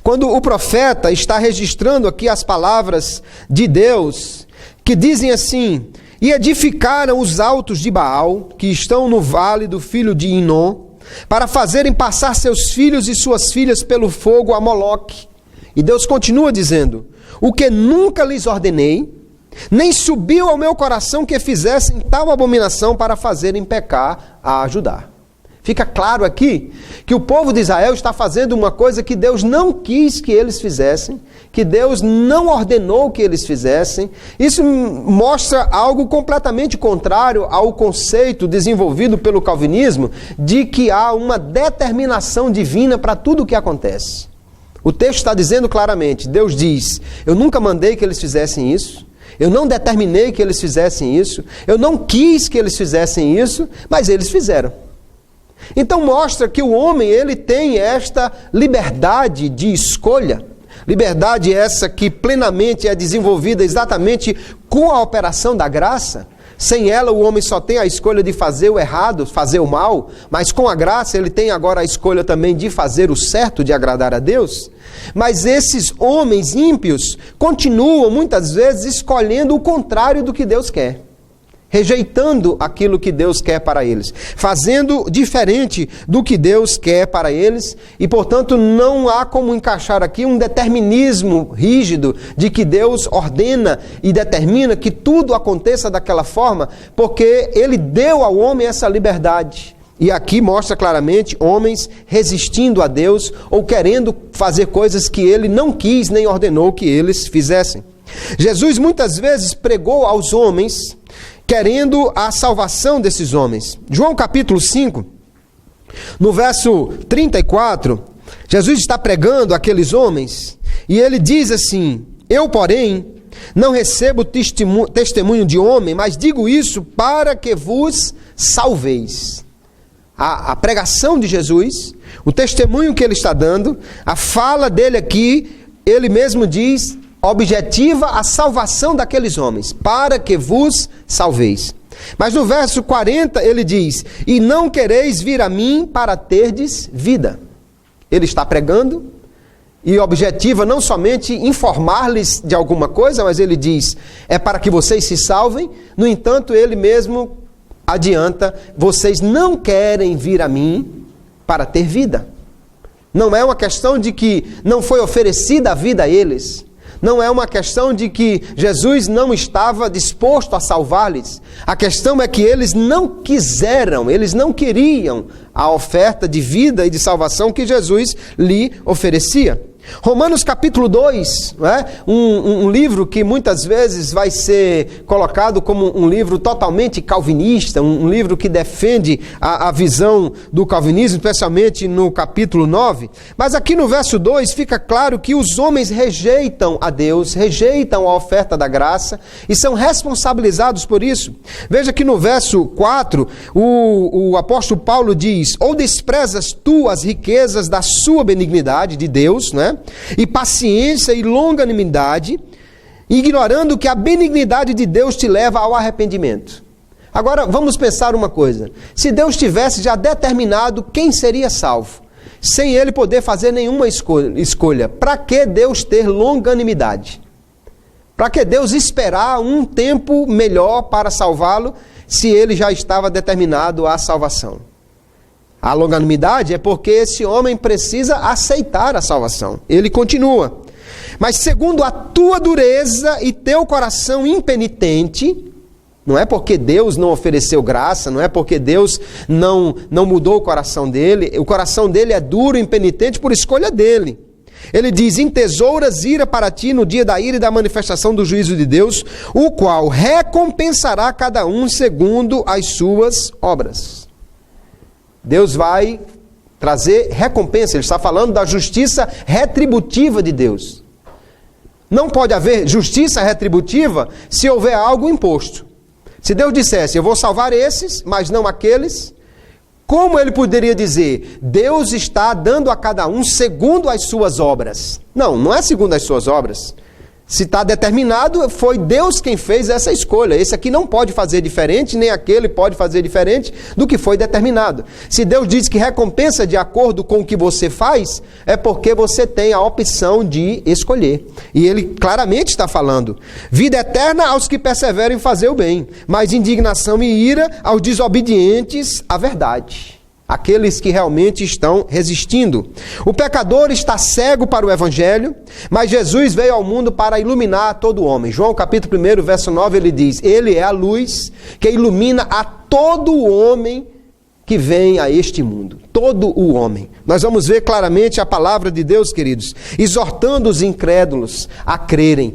quando o profeta está registrando aqui as palavras de Deus, que dizem assim: e edificaram os altos de Baal, que estão no vale do filho de Inom, para fazerem passar seus filhos e suas filhas pelo fogo a Moloque. E Deus continua dizendo: o que nunca lhes ordenei, nem subiu ao meu coração que fizessem tal abominação para fazerem pecar a Judá. Fica claro aqui que o povo de Israel está fazendo uma coisa que Deus não quis que eles fizessem, que Deus não ordenou que eles fizessem. Isso mostra algo completamente contrário ao conceito desenvolvido pelo calvinismo de que há uma determinação divina para tudo o que acontece. O texto está dizendo claramente, Deus diz: eu nunca mandei que eles fizessem isso, eu não determinei que eles fizessem isso, eu não quis que eles fizessem isso, mas eles fizeram. Então mostra que o homem, ele tem esta liberdade de escolha, liberdade essa que plenamente é desenvolvida exatamente com a operação da graça. Sem ela o homem só tem a escolha de fazer o errado, fazer o mal, mas com a graça ele tem agora a escolha também de fazer o certo, de agradar a Deus. Mas esses homens ímpios continuam muitas vezes escolhendo o contrário do que Deus quer, rejeitando aquilo que Deus quer para eles, fazendo diferente do que Deus quer para eles, e portanto não há como encaixar aqui um determinismo rígido de que Deus ordena e determina que tudo aconteça daquela forma, porque Ele deu ao homem essa liberdade. E aqui mostra claramente homens resistindo a Deus ou querendo fazer coisas que Ele não quis nem ordenou que eles fizessem. Jesus muitas vezes pregou aos homens querendo a salvação desses homens. João capítulo 5, no verso 34, Jesus está pregando àqueles homens e ele diz assim: eu, porém, não recebo testemunho de homem, mas digo isso para que vos salveis. A pregação de Jesus, o testemunho que ele está dando, a fala dele aqui, ele mesmo diz, objetiva a salvação daqueles homens, para que vos salveis. Mas no verso 40 ele diz: e não quereis vir a mim para terdes vida. Ele está pregando e objetiva não somente informar-lhes de alguma coisa, mas ele diz, é para que vocês se salvem. No entanto, ele mesmo adianta: vocês não querem vir a mim para ter vida. Não é uma questão de que não foi oferecida a vida a eles. Não é uma questão de que Jesus não estava disposto a salvar-lhes. A questão é que eles não quiseram, eles não queriam a oferta de vida e de salvação que Jesus lhe oferecia. Romanos capítulo 2, né? um livro que muitas vezes vai ser colocado como um livro totalmente calvinista, um livro que defende a visão do calvinismo, especialmente no capítulo 9. Mas aqui no verso 2 fica claro que os homens rejeitam a Deus, rejeitam a oferta da graça e são responsabilizados por isso. Veja que no verso 4, o apóstolo Paulo diz: ou desprezas tu as riquezas da sua benignidade, de Deus, né? E paciência e longanimidade, ignorando que a benignidade de Deus te leva ao arrependimento. Agora, vamos pensar uma coisa. Se Deus tivesse já determinado quem seria salvo, sem ele poder fazer nenhuma escolha, para que Deus ter longanimidade? Para que Deus esperar um tempo melhor para salvá-lo, se ele já estava determinado à salvação? A longanimidade é porque esse homem precisa aceitar a salvação. Ele continua: mas segundo a tua dureza e teu coração impenitente, não é porque Deus não ofereceu graça, não é porque Deus não mudou o coração dele é duro e impenitente por escolha dele. Ele diz: entesouras ira para ti no dia da ira e da manifestação do juízo de Deus, o qual recompensará cada um segundo as suas obras. Deus vai trazer recompensa. Ele está falando da justiça retributiva de Deus. Não pode haver justiça retributiva se houver algo imposto. Se Deus dissesse: eu vou salvar esses, mas não aqueles, como ele poderia dizer: Deus está dando a cada um segundo as suas obras? Não é segundo as suas obras. Se está determinado, foi Deus quem fez essa escolha. Esse aqui não pode fazer diferente, nem aquele pode fazer diferente do que foi determinado. Se Deus diz que recompensa de acordo com o que você faz, é porque você tem a opção de escolher. E ele claramente está falando: vida eterna aos que perseveram em fazer o bem, mas indignação e ira aos desobedientes à verdade. Aqueles que realmente estão resistindo. O pecador está cego para o evangelho, mas Jesus veio ao mundo para iluminar todo homem. João capítulo 1, verso 9, ele diz: ele é a luz que ilumina a todo homem que vem a este mundo. Todo o homem. Nós vamos ver claramente a palavra de Deus, queridos, exortando os incrédulos a crerem.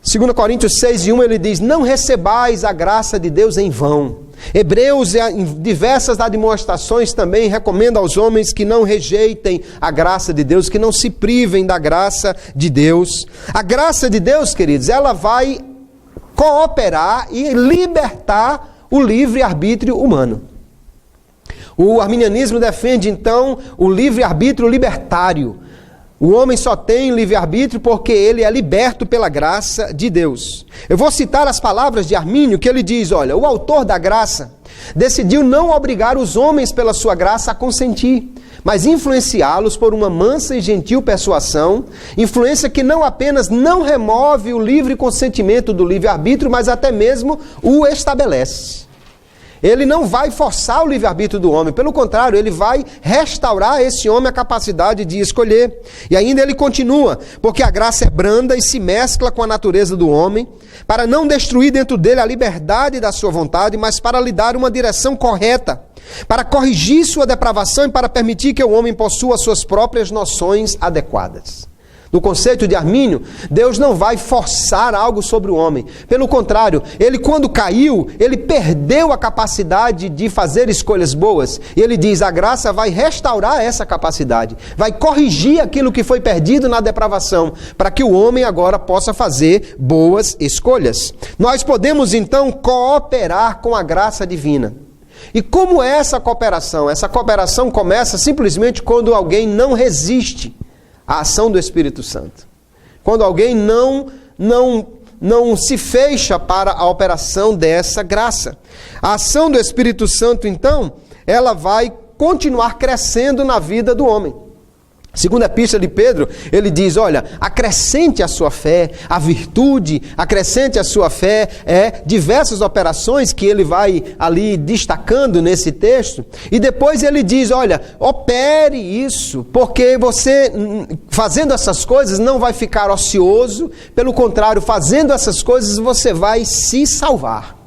2 Coríntios 6:1, ele diz: não recebais a graça de Deus em vão. Hebreus, em diversas admoestações, também recomenda aos homens que não rejeitem a graça de Deus, que não se privem da graça de Deus. A graça de Deus, queridos, ela vai cooperar e libertar o livre-arbítrio humano. O arminianismo defende, então, o livre-arbítrio libertário. O homem só tem livre-arbítrio porque ele é liberto pela graça de Deus. Eu vou citar as palavras de Armínio, que ele diz: olha, o autor da graça decidiu não obrigar os homens pela sua graça a consentir, mas influenciá-los por uma mansa e gentil persuasão, influência que não apenas não remove o livre consentimento do livre-arbítrio, mas até mesmo o estabelece. Ele não vai forçar o livre-arbítrio do homem, pelo contrário, ele vai restaurar a esse homem a capacidade de escolher. E ainda ele continua: porque a graça é branda e se mescla com a natureza do homem, para não destruir dentro dele a liberdade da sua vontade, mas para lhe dar uma direção correta, para corrigir sua depravação e para permitir que o homem possua suas próprias noções adequadas. No conceito de Armínio, Deus não vai forçar algo sobre o homem. Pelo contrário, ele quando caiu, ele perdeu a capacidade de fazer escolhas boas. E ele diz: a graça vai restaurar essa capacidade, vai corrigir aquilo que foi perdido na depravação, para que o homem agora possa fazer boas escolhas. Nós podemos então cooperar com a graça divina. E como é essa cooperação? Essa cooperação começa simplesmente quando alguém não resiste a ação do Espírito Santo. Quando alguém não se fecha para a operação dessa graça. A ação do Espírito Santo, então, ela vai continuar crescendo na vida do homem. Segunda epístola de Pedro, ele diz, olha, acrescente a sua fé, a virtude, acrescente a sua fé, diversas operações que ele vai ali destacando nesse texto, e depois ele diz, olha, opere isso, porque você, fazendo essas coisas, não vai ficar ocioso, pelo contrário, fazendo essas coisas, você vai se salvar.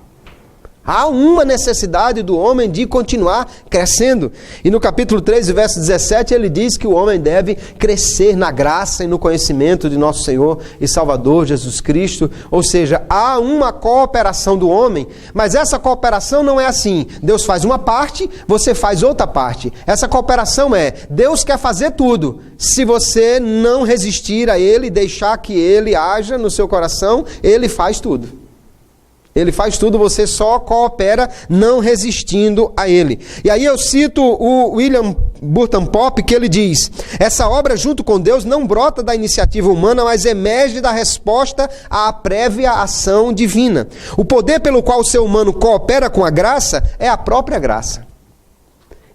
Há uma necessidade do homem de continuar crescendo. E no capítulo 3, verso 17, ele diz que o homem deve crescer na graça e no conhecimento de nosso Senhor e Salvador Jesus Cristo. Ou seja, há uma cooperação do homem, mas essa cooperação não é assim. Deus faz uma parte, você faz outra parte. Essa cooperação Deus quer fazer tudo. Se você não resistir a Ele, deixar que Ele haja no seu coração, Ele faz tudo. Ele faz tudo, você só coopera não resistindo a Ele. E aí eu cito o William Burton Pope, que ele diz, essa obra junto com Deus não brota da iniciativa humana, mas emerge da resposta à prévia ação divina. O poder pelo qual o ser humano coopera com a graça é a própria graça.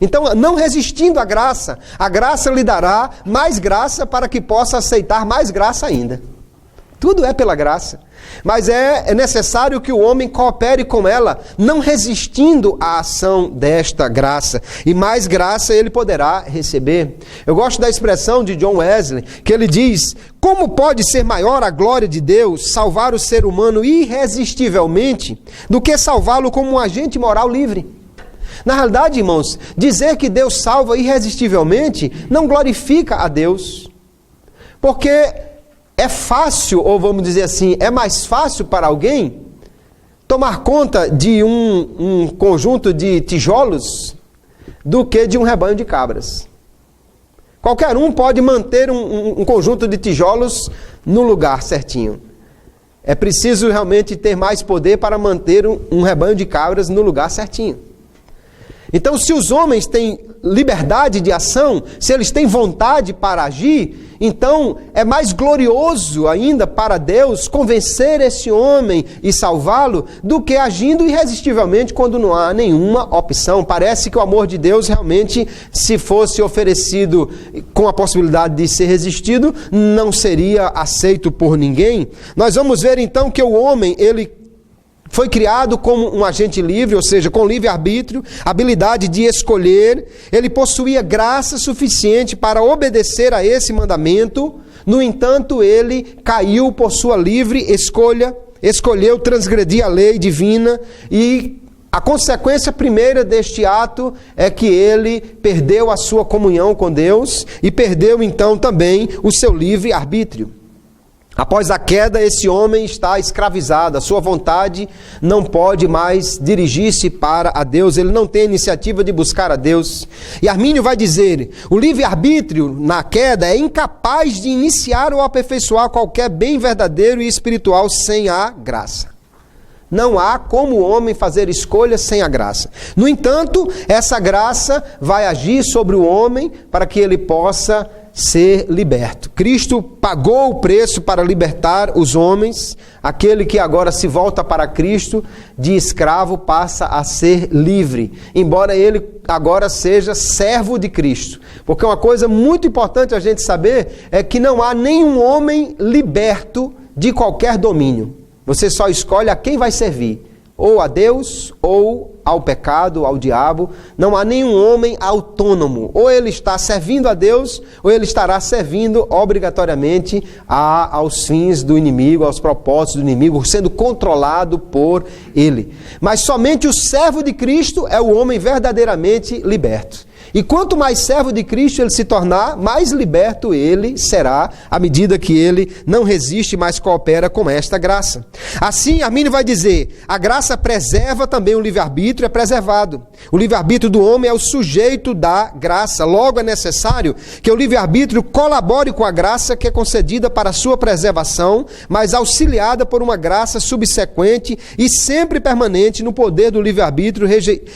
Então, não resistindo à graça, a graça lhe dará mais graça para que possa aceitar mais graça ainda. Tudo é pela graça. Mas é necessário que o homem coopere com ela, não resistindo à ação desta graça. E mais graça ele poderá receber. Eu gosto da expressão de John Wesley, que ele diz, como pode ser maior a glória de Deus salvar o ser humano irresistivelmente do que salvá-lo como um agente moral livre? Na realidade, irmãos, dizer que Deus salva irresistivelmente não glorifica a Deus. Porque é fácil, ou vamos dizer assim, é mais fácil para alguém tomar conta de um conjunto de tijolos do que de um rebanho de cabras. Qualquer um pode manter um conjunto de tijolos no lugar certinho. É preciso realmente ter mais poder para manter um rebanho de cabras no lugar certinho. Então, se os homens têm liberdade de ação, se eles têm vontade para agir, então é mais glorioso ainda para Deus convencer esse homem e salvá-lo do que agindo irresistivelmente quando não há nenhuma opção. Parece que o amor de Deus realmente, se fosse oferecido com a possibilidade de ser resistido, não seria aceito por ninguém. Nós vamos ver então que o homem, ele foi criado como um agente livre, ou seja, com livre-arbítrio, habilidade de escolher. Ele possuía graça suficiente para obedecer a esse mandamento. No entanto, ele caiu por sua livre escolha, escolheu transgredir a lei divina e a consequência primeira deste ato é que ele perdeu a sua comunhão com Deus e perdeu então também o seu livre-arbítrio. Após a queda, esse homem está escravizado, a sua vontade não pode mais dirigir-se para a Deus, ele não tem a iniciativa de buscar a Deus. E Armínio vai dizer, o livre-arbítrio na queda é incapaz de iniciar ou aperfeiçoar qualquer bem verdadeiro e espiritual sem a graça. Não há como o homem fazer escolhas sem a graça. No entanto, essa graça vai agir sobre o homem para que ele possa ser liberto. Cristo pagou o preço para libertar os homens. Aquele que agora se volta para Cristo, de escravo passa a ser livre, embora ele agora seja servo de Cristo. Porque uma coisa muito importante a gente saber é que não há nenhum homem liberto de qualquer domínio. Você só escolhe a quem vai servir, ou a Deus, ou ao pecado, ao diabo. Não há nenhum homem autônomo. Ou ele está servindo a Deus, ou ele estará servindo obrigatoriamente aos fins do inimigo, aos propósitos do inimigo, sendo controlado por ele. Mas somente o servo de Cristo é o homem verdadeiramente liberto. E quanto mais servo de Cristo ele se tornar, mais liberto ele será, à medida que ele não resiste, mas coopera com esta graça. Assim, Armínio vai dizer, a graça preserva também o livre-arbítrio, é preservado. O livre-arbítrio do homem é o sujeito da graça. Logo, é necessário que o livre-arbítrio colabore com a graça que é concedida para a sua preservação, mas auxiliada por uma graça subsequente e sempre permanente no poder do livre-arbítrio,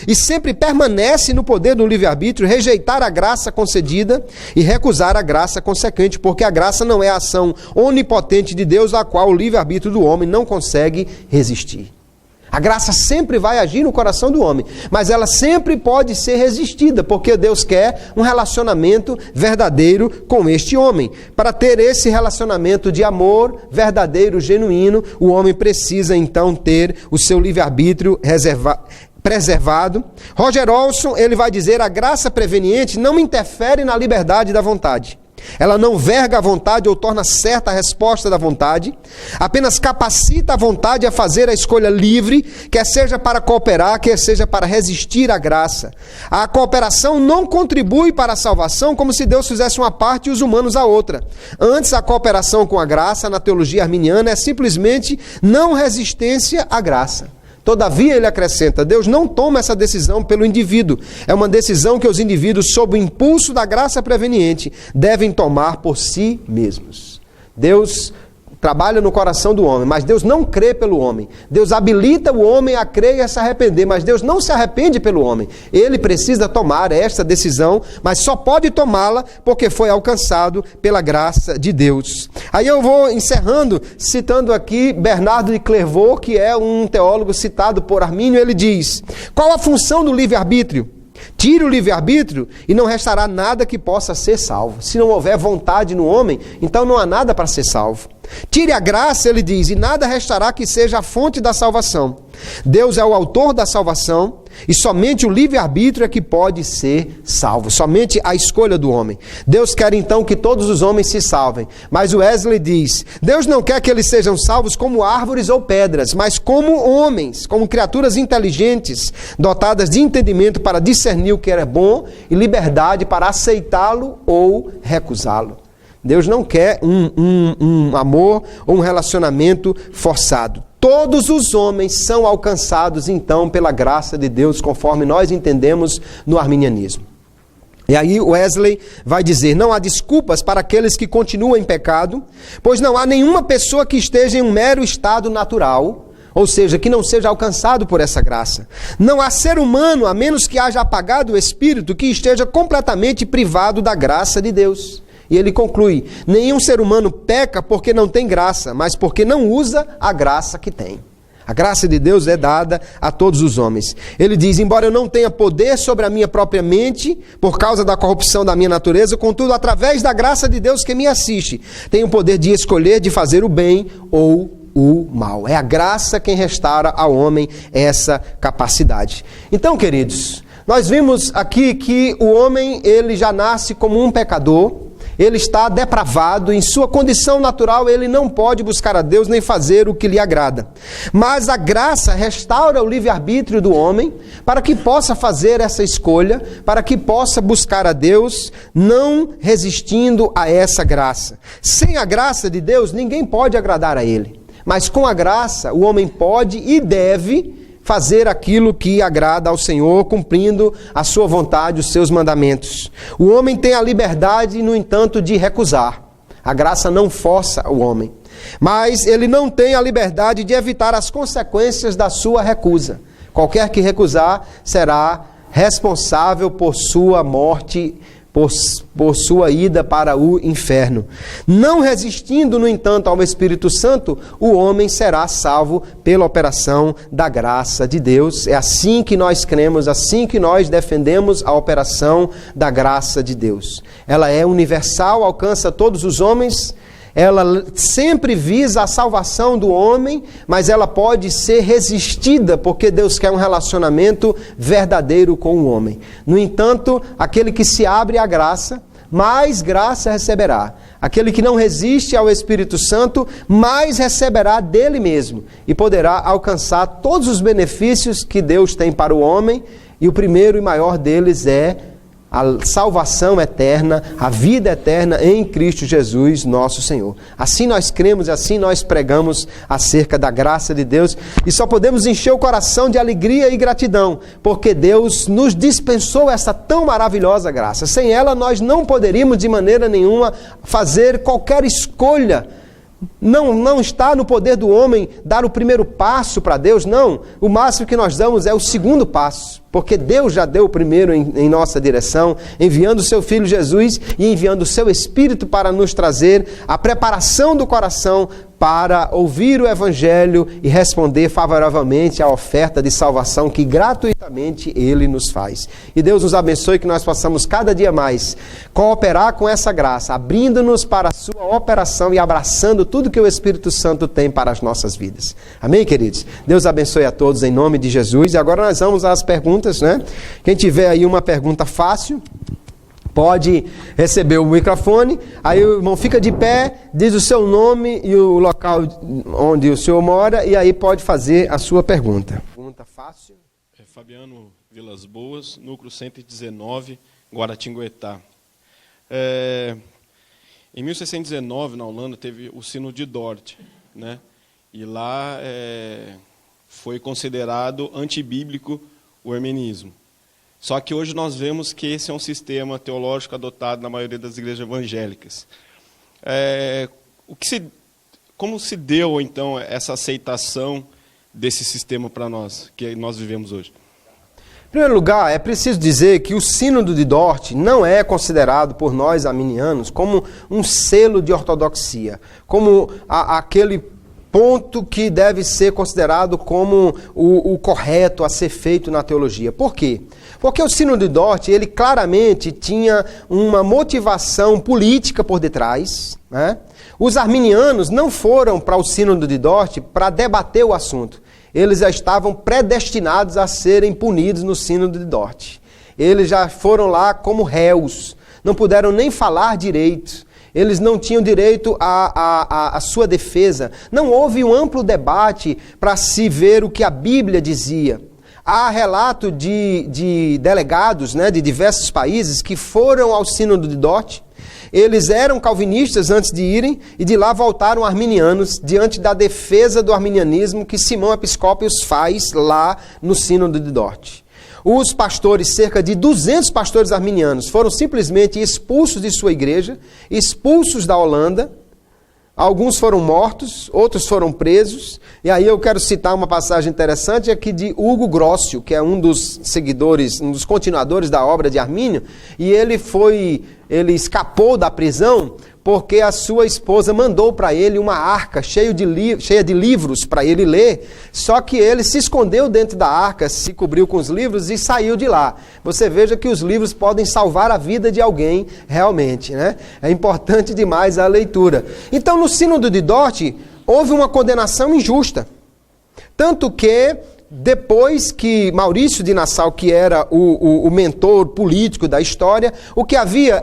e sempre permanece no poder do livre-arbítrio rejeitar a graça concedida e recusar a graça consequente, porque a graça não é a ação onipotente de Deus, a qual o livre-arbítrio do homem não consegue resistir. A graça sempre vai agir no coração do homem, mas ela sempre pode ser resistida, porque Deus quer um relacionamento verdadeiro com este homem. Para ter esse relacionamento de amor verdadeiro, genuíno, o homem precisa então ter o seu livre-arbítrio preservado. Roger Olson, ele vai dizer: a graça preveniente não interfere na liberdade da vontade. Ela não verga a vontade ou torna certa a resposta da vontade, apenas capacita a vontade a fazer a escolha livre, quer seja para cooperar, quer seja para resistir à graça. A cooperação não contribui para a salvação como se Deus fizesse uma parte e os humanos a outra. Antes, a cooperação com a graça, na teologia arminiana, é simplesmente não resistência à graça. Todavia, ele acrescenta, Deus não toma essa decisão pelo indivíduo. É uma decisão que os indivíduos, sob o impulso da graça preveniente, devem tomar por si mesmos. Deus trabalha no coração do homem, mas Deus não crê pelo homem. Deus habilita o homem a crer e a se arrepender, mas Deus não se arrepende pelo homem. Ele precisa tomar esta decisão, mas só pode tomá-la porque foi alcançado pela graça de Deus. Aí eu vou encerrando, citando aqui Bernardo de Clairvaux, que é um teólogo citado por Armínio. Ele diz: qual a função do livre-arbítrio? Tire o livre-arbítrio e não restará nada que possa ser salvo. Se não houver vontade no homem, então não há nada para ser salvo. Tire a graça, ele diz, e nada restará que seja a fonte da salvação. Deus é o autor da salvação e somente o livre-arbítrio é que pode ser salvo. Somente a escolha do homem. Deus quer então que todos os homens se salvem. Mas o Wesley diz, Deus não quer que eles sejam salvos como árvores ou pedras, mas como homens, como criaturas inteligentes, dotadas de entendimento para discernir o que é bom e liberdade para aceitá-lo ou recusá-lo. Deus não quer um amor ou um relacionamento forçado. Todos os homens são alcançados, então, pela graça de Deus, conforme nós entendemos no arminianismo. E aí Wesley vai dizer, não há desculpas para aqueles que continuam em pecado, pois não há nenhuma pessoa que esteja em um mero estado natural, ou seja, que não seja alcançado por essa graça. Não há ser humano, a menos que haja apagado o espírito, que esteja completamente privado da graça de Deus. E ele conclui, nenhum ser humano peca porque não tem graça, mas porque não usa a graça que tem. A graça de Deus é dada a todos os homens. Ele diz, embora eu não tenha poder sobre a minha própria mente, por causa da corrupção da minha natureza, contudo, através da graça de Deus que me assiste, tenho o poder de escolher de fazer o bem ou o mal. É a graça quem restaura ao homem essa capacidade. Então, queridos, nós vimos aqui que o homem, ele já nasce como um pecador. Ele está depravado, em sua condição natural ele não pode buscar a Deus nem fazer o que lhe agrada. Mas a graça restaura o livre-arbítrio do homem para que possa fazer essa escolha, para que possa buscar a Deus, não resistindo a essa graça. Sem a graça de Deus, ninguém pode agradar a Ele. Mas com a graça, o homem pode e deve fazer aquilo que agrada ao Senhor, cumprindo a sua vontade, os seus mandamentos. O homem tem a liberdade, no entanto, de recusar. A graça não força o homem. Mas ele não tem a liberdade de evitar as consequências da sua recusa. Qualquer que recusar será responsável por sua morte, por sua ida para o inferno. Não resistindo, no entanto, ao Espírito Santo, o homem será salvo pela operação da graça de Deus. É assim que nós cremos, assim que nós defendemos a operação da graça de Deus. Ela é universal, alcança todos os homens. Ela sempre visa a salvação do homem, mas ela pode ser resistida, porque Deus quer um relacionamento verdadeiro com o homem. No entanto, aquele que se abre à graça, mais graça receberá. Aquele que não resiste ao Espírito Santo, mais receberá dele mesmo, e poderá alcançar todos os benefícios que Deus tem para o homem, e o primeiro e maior deles é a salvação eterna, a vida eterna em Cristo Jesus, nosso Senhor. Assim nós cremos e assim nós pregamos acerca da graça de Deus, e só podemos encher o coração de alegria e gratidão, porque Deus nos dispensou essa tão maravilhosa graça. Sem ela nós não poderíamos de maneira nenhuma fazer qualquer escolha. Não está no poder do homem dar o primeiro passo para Deus, não. O máximo que nós damos é o segundo passo, porque Deus já deu o primeiro em nossa direção, enviando o seu Filho Jesus e enviando o seu Espírito para nos trazer a preparação do coração para ouvir o Evangelho e responder favoravelmente à oferta de salvação que gratuitamente Ele nos faz. E Deus nos abençoe que nós possamos cada dia mais cooperar com essa graça, abrindo-nos para a sua operação e abraçando tudo que o Espírito Santo tem para as nossas vidas. Amém, queridos? Deus abençoe a todos em nome de Jesus. E agora nós vamos às perguntas, né? Quem tiver aí uma pergunta fácil, pode receber o microfone, aí o irmão fica de pé, diz o seu nome e o local onde o senhor mora, e aí pode fazer a sua pergunta. Pergunta fácil. Fabiano Vilas Boas, núcleo 119, Guaratinguetá. Em 1619, na Holanda, teve o Sino de Dort, né? E lá foi considerado antibíblico o arminianismo. Só que hoje nós vemos que esse é um sistema teológico adotado na maioria das igrejas evangélicas. Como se deu, então, essa aceitação desse sistema para nós, que nós vivemos hoje? Em primeiro lugar, é preciso dizer que o Sínodo de Dort não é considerado por nós arminianos como um selo de ortodoxia, como aquele ponto que deve ser considerado como o correto a ser feito na teologia. Por quê? Porque o Sínodo de Dort, ele claramente tinha uma motivação política por detrás, né? Os arminianos não foram para o Sínodo de Dort para debater o assunto. Eles já estavam predestinados a serem punidos no Sínodo de Dort. Eles já foram lá como réus, não puderam nem falar direito. Eles não tinham direito à sua defesa. Não houve um amplo debate para se ver o que a Bíblia dizia. Há relato de delegados, né, de diversos países que foram ao Sínodo de Dort. Eles eram calvinistas antes de irem e de lá voltaram arminianos diante da defesa do arminianismo que Simão Episcópios faz lá no Sínodo de Dort. Os pastores, cerca de 200 pastores arminianos, foram simplesmente expulsos de sua igreja, expulsos da Holanda. Alguns foram mortos, outros foram presos. E aí eu quero citar uma passagem interessante aqui de Hugo Grossio, que é um dos seguidores, um dos continuadores da obra de Armínio. E ele escapou da prisão porque a sua esposa mandou para ele uma arca cheia de livros para ele ler, só que ele se escondeu dentro da arca, se cobriu com os livros e saiu de lá. Você veja que os livros podem salvar a vida de alguém realmente, né? É importante demais a leitura. Então, no Sínodo de Dort, houve uma condenação injusta. Tanto que, depois que Maurício de Nassau, que era o mentor político da história, o que havia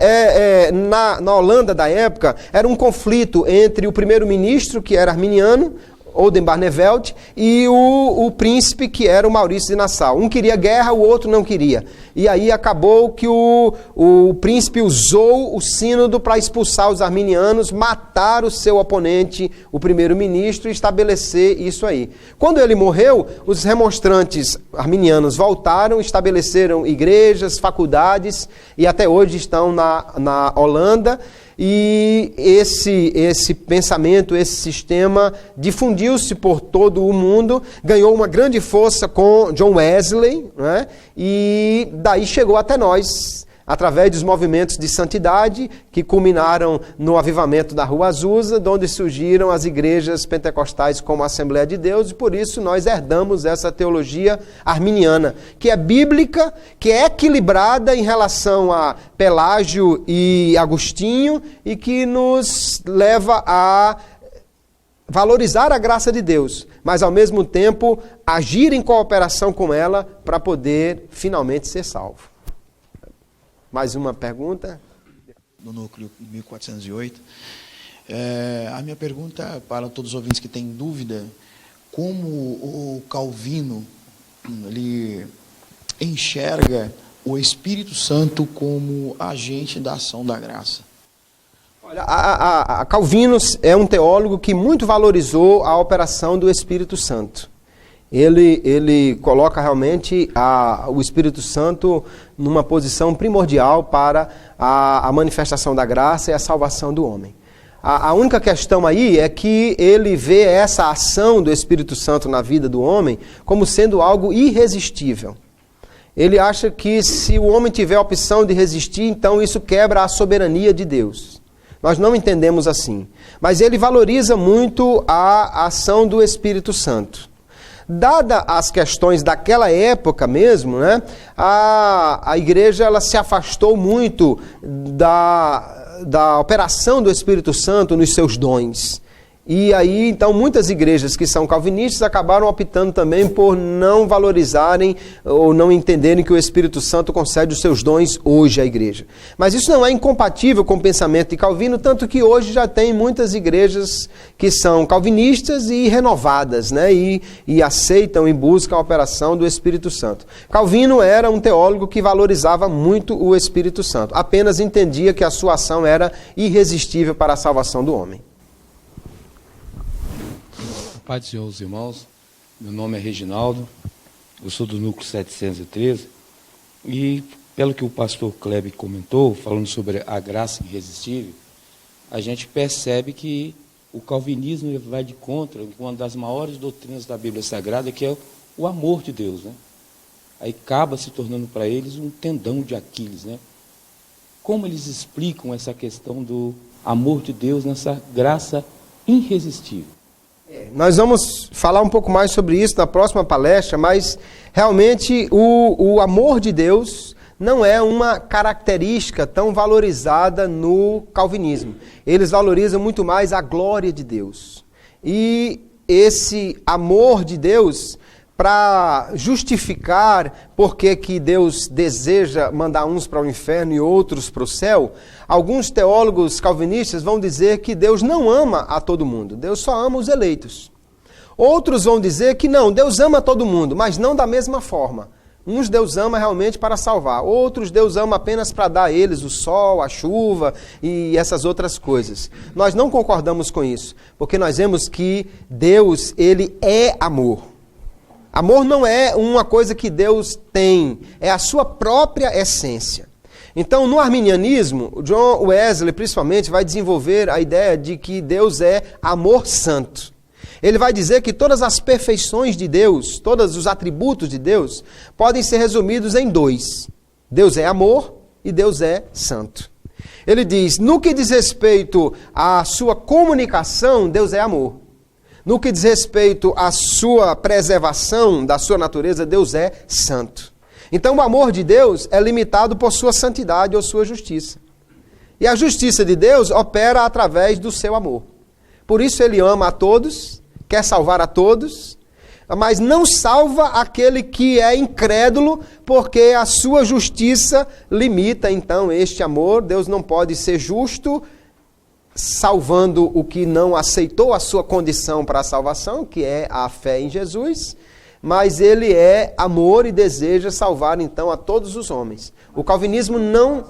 na Holanda da época era um conflito entre o primeiro-ministro, que era arminiano, Oldenbarnevelt, e o príncipe, que era o Maurício de Nassau. Um queria guerra, o outro não queria. E aí acabou que o príncipe usou o sínodo para expulsar os arminianos, matar o seu oponente, o primeiro-ministro, e estabelecer isso aí. Quando ele morreu, os remonstrantes arminianos voltaram, estabeleceram igrejas, faculdades, e até hoje estão na Holanda. E esse pensamento, esse sistema difundiu-se por todo o mundo, ganhou uma grande força com John Wesley, né? E daí chegou até nós, através dos movimentos de santidade que culminaram no avivamento da Rua Azusa, de onde surgiram as igrejas pentecostais como a Assembleia de Deus, e por isso nós herdamos essa teologia arminiana, que é bíblica, que é equilibrada em relação a Pelágio e Agostinho, e que nos leva a valorizar a graça de Deus, mas ao mesmo tempo agir em cooperação com ela para poder finalmente ser salvo. Mais uma pergunta? No núcleo 1408. A minha pergunta para todos os ouvintes que têm dúvida, como o Calvino ele enxerga o Espírito Santo como agente da ação da graça? Olha, Calvino é um teólogo que muito valorizou a operação do Espírito Santo. Ele coloca realmente o Espírito Santo numa posição primordial para a manifestação da graça e a salvação do homem. A única questão aí é que ele vê essa ação do Espírito Santo na vida do homem como sendo algo irresistível. Ele acha que se o homem tiver a opção de resistir, então isso quebra a soberania de Deus. Nós não entendemos assim. Mas ele valoriza muito a ação do Espírito Santo. Dada as questões daquela época mesmo, né, a igreja ela se afastou muito da operação do Espírito Santo nos seus dons. E aí, então, muitas igrejas que são calvinistas acabaram optando também por não valorizarem ou não entenderem que o Espírito Santo concede os seus dons hoje à igreja. Mas isso não é incompatível com o pensamento de Calvino, tanto que hoje já tem muitas igrejas que são calvinistas e renovadas, né? E aceitam e buscam a operação do Espírito Santo. Calvino era um teólogo que valorizava muito o Espírito Santo, apenas entendia que a sua ação era irresistível para a salvação do homem. Pai do Senhor, os irmãos, meu nome é Reginaldo, eu sou do núcleo 713, e pelo que o pastor Kleber comentou, falando sobre a graça irresistível, a gente percebe que o calvinismo vai de contra uma das maiores doutrinas da Bíblia Sagrada, que é o amor de Deus, né? Aí acaba se tornando para eles um tendão de Aquiles, né? Como eles explicam essa questão do amor de Deus nessa graça irresistível? Nós vamos falar um pouco mais sobre isso na próxima palestra, mas realmente o amor de Deus não é uma característica tão valorizada no calvinismo. Eles valorizam muito mais a glória de Deus. E esse amor de Deus, para justificar por que Deus deseja mandar uns para o inferno e outros para o céu, alguns teólogos calvinistas vão dizer que Deus não ama a todo mundo, Deus só ama os eleitos. Outros vão dizer que não, Deus ama a todo mundo, mas não da mesma forma. Uns Deus ama realmente para salvar, outros Deus ama apenas para dar a eles o sol, a chuva e essas outras coisas. Nós não concordamos com isso, porque nós vemos que Deus, ele é amor. Amor não é uma coisa que Deus tem, é a sua própria essência. Então, no arminianismo, John Wesley, principalmente, vai desenvolver a ideia de que Deus é amor santo. Ele vai dizer que todas as perfeições de Deus, todos os atributos de Deus, podem ser resumidos em dois. Deus é amor e Deus é santo. Ele diz, no que diz respeito à sua comunicação, Deus é amor. No que diz respeito à sua preservação da sua natureza, Deus é santo. Então o amor de Deus é limitado por sua santidade ou sua justiça. E a justiça de Deus opera através do seu amor. Por isso ele ama a todos, quer salvar a todos, mas não salva aquele que é incrédulo, porque a sua justiça limita então este amor. Deus não pode ser justo salvando o que não aceitou a sua condição para a salvação, que é a fé em Jesus, mas ele é amor e deseja salvar então a todos os homens. O calvinismo não...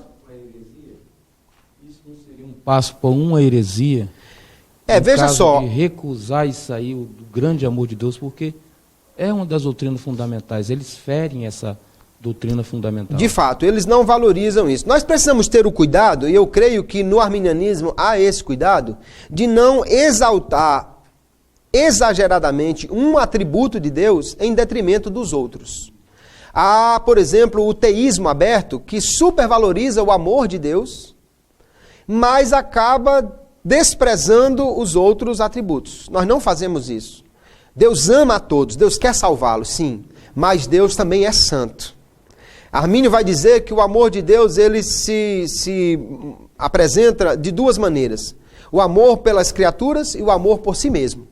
Isso não seria um passo para uma heresia? Veja só... De recusar isso aí, o grande amor de Deus, porque é uma das doutrinas fundamentais, eles ferem essa doutrina fundamental. De fato, eles não valorizam isso. Nós precisamos ter o cuidado, e eu creio que no arminianismo há esse cuidado, de não exaltar exageradamente um atributo de Deus em detrimento dos outros. Há, por exemplo, o teísmo aberto, que supervaloriza o amor de Deus, mas acaba desprezando os outros atributos. Nós não fazemos isso. Deus ama a todos, Deus quer salvá-los, sim, mas Deus também é santo. Armínio vai dizer que o amor de Deus ele se apresenta de duas maneiras. O amor pelas criaturas e o amor por si mesmo.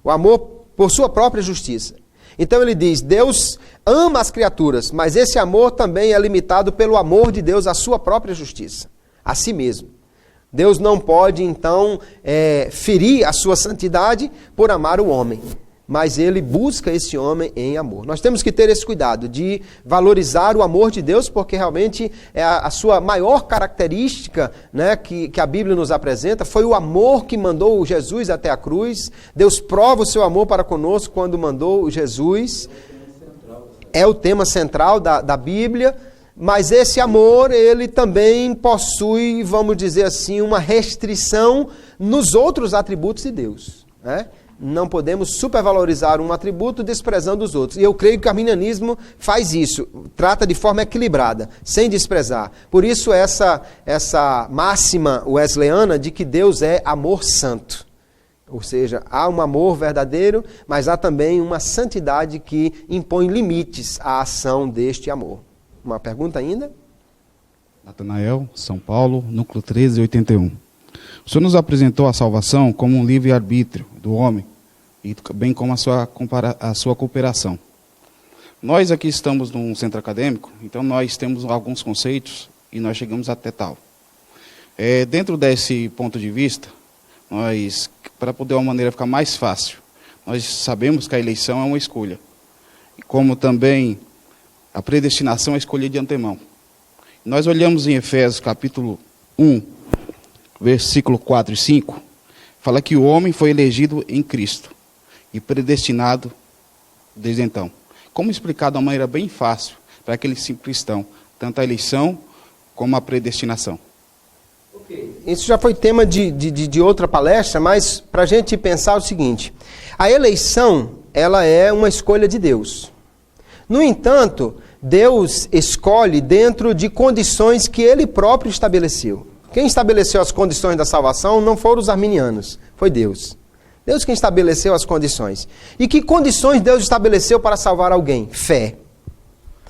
O amor por sua própria justiça. Então ele diz, Deus ama as criaturas, mas esse amor também é limitado pelo amor de Deus à sua própria justiça, a si mesmo. Deus não pode, então, ferir a sua santidade por amar o homem. Mas ele busca esse homem em amor. Nós temos que ter esse cuidado de valorizar o amor de Deus, porque realmente é a sua maior característica, né, que a Bíblia nos apresenta, foi o amor que mandou Jesus até a cruz. Deus prova o seu amor para conosco quando mandou Jesus. É o tema central da Bíblia, mas esse amor, ele também possui, vamos dizer assim, uma restrição nos outros atributos de Deus, né? Não podemos supervalorizar um atributo desprezando os outros. E eu creio que o arminianismo faz isso, trata de forma equilibrada, sem desprezar. Por isso essa máxima wesleyana de que Deus é amor santo. Ou seja, há um amor verdadeiro, mas há também uma santidade que impõe limites à ação deste amor. Uma pergunta ainda? Natanael, São Paulo, núcleo 1381. O Senhor nos apresentou a salvação como um livre-arbítrio do homem, e bem como a sua cooperação. Nós aqui estamos num centro acadêmico, então nós temos alguns conceitos e nós chegamos até tal. Dentro desse ponto de vista, nós, para poder uma maneira ficar mais fácil, nós sabemos que a eleição é uma escolha, e como também a predestinação é escolher de antemão. Nós olhamos em Efésios capítulo 1, versículo 4 e 5, fala que o homem foi elegido em Cristo e predestinado desde então. Como explicar de uma maneira bem fácil para aquele simples cristão, tanto a eleição como a predestinação? Isso já foi tema de outra palestra, mas para a gente pensar o seguinte: a eleição, ela é uma escolha de Deus. No entanto, Deus escolhe dentro de condições que Ele próprio estabeleceu. Quem estabeleceu as condições da salvação não foram os arminianos, foi Deus. Deus quem estabeleceu as condições. E que condições Deus estabeleceu para salvar alguém? Fé.